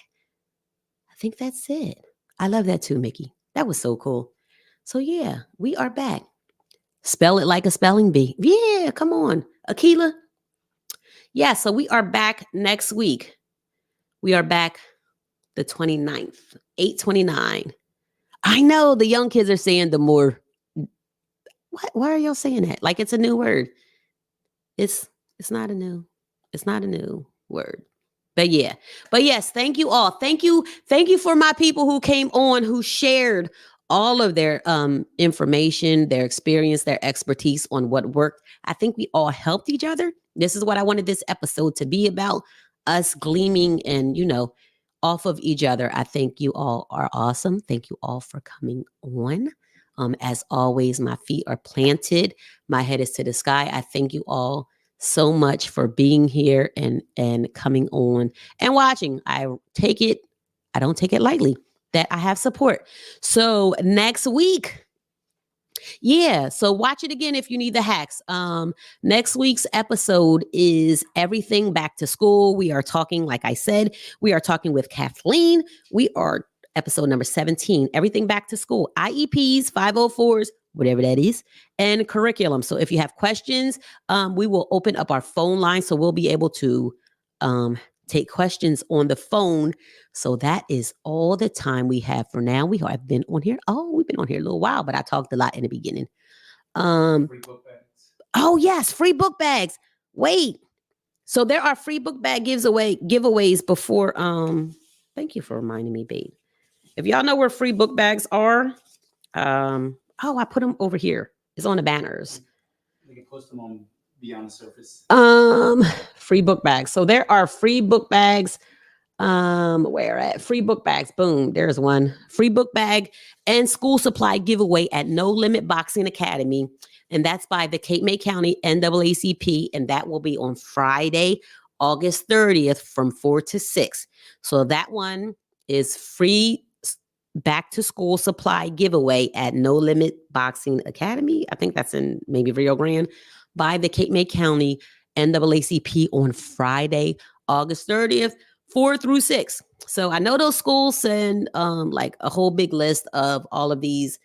I think that's it. I love that too, Mickey. That was so cool. So yeah, we are back. Spell it like a spelling bee. Yeah, come on. Akila. Yeah, so we are back next week. We are back the 29th, 8/29. I know the young kids are saying the more. Why are y'all saying that? Like it's a new word. It's not a new word. But yes, thank you all. Thank you for my people who came on, who shared all of their information, their experience, their expertise on what worked. I think we all helped each other. This is what I wanted this episode to be about, us gleaming and, off of each other. I think you all are awesome. Thank you all for coming on. As always, my feet are planted. My head is to the sky. I thank you all so much for being here and coming on and watching. I don't take it lightly that I have support. So next week, so watch it again if you need the hacks. Next week's episode is everything back to school. We are talking, like I said, we are talking with Kathleen. We are episode number 17, everything back to school, IEPs, 504s, whatever that is, and curriculum. So if you have questions, we will open up our phone line. So we'll be able to take questions on the phone. So that is all the time we have for now. We have been on here. Oh, we've been on here a little while, but I talked a lot in the beginning. Free book bags. Oh yes, free book bags. Wait. So there are free book bag giveaways before. Thank you for reminding me, babe. If y'all know where free book bags are, I put them over here. It's on the banners. We can post them on Beyond the Surface. Free book bags. So there are free book bags. Where at? Free book bags. Boom. There's one. Free book bag and school supply giveaway at No Limit Boxing Academy. And that's by the Cape May County NAACP. And that will be on Friday, August 30th from 4 to 6. So that one is free back to school supply giveaway at No Limit Boxing Academy. I think that's in maybe Rio Grande by the Cape May County NAACP on Friday, August 30th, 4 through 6. So I know those schools send like a whole big list of all of these,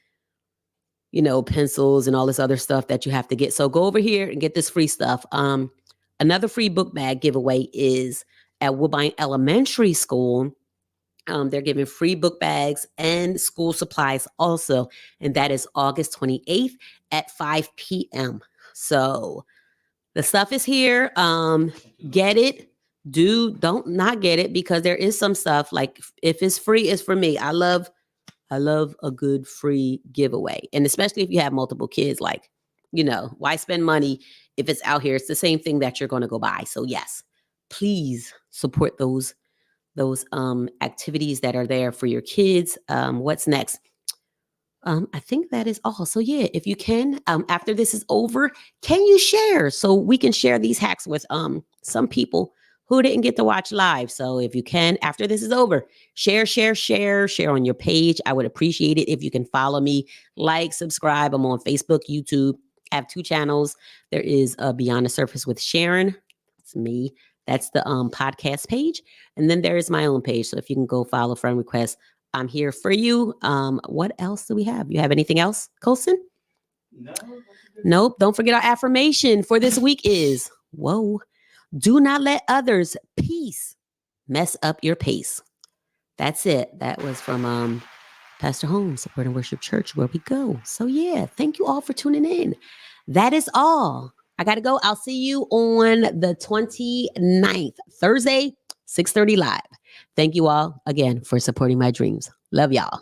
pencils and all this other stuff that you have to get. So go over here and get this free stuff. Another free book bag giveaway is at Woodbine Elementary School. They're giving free book bags and school supplies also. And that is August 28th at 5 p.m. So the stuff is here. Get it. Don't not get it, because there is some stuff like if it's free, it's for me. I love a good free giveaway. And especially if you have multiple kids, like, why spend money if it's out here? It's the same thing that you're going to go buy. So yes, please support those activities that are there for your kids. What's next? I think that is all. So yeah, if you can, after this is over, can you share so we can share these hacks with some people who didn't get to watch live? So if you can, after this is over, share on your page. I would appreciate it if you can follow me, like, subscribe. I'm on Facebook, YouTube. I have 2 channels. There is Beyond the Surface with Sharon. It's me. That's the podcast page. And then there is my own page. So if you can go follow, friend request, I'm here for you. What else do we have? You have anything else, Colson? No. Nope. Don't forget our affirmation for this week is, whoa, do not let others' peace mess up your pace. That's it. That was from Pastor Holmes, Support and Worship Church, where we go. So yeah, thank you all for tuning in. That is all. I got to go. I'll see you on the 29th, Thursday, 6:30 live. Thank you all again for supporting my dreams. Love y'all.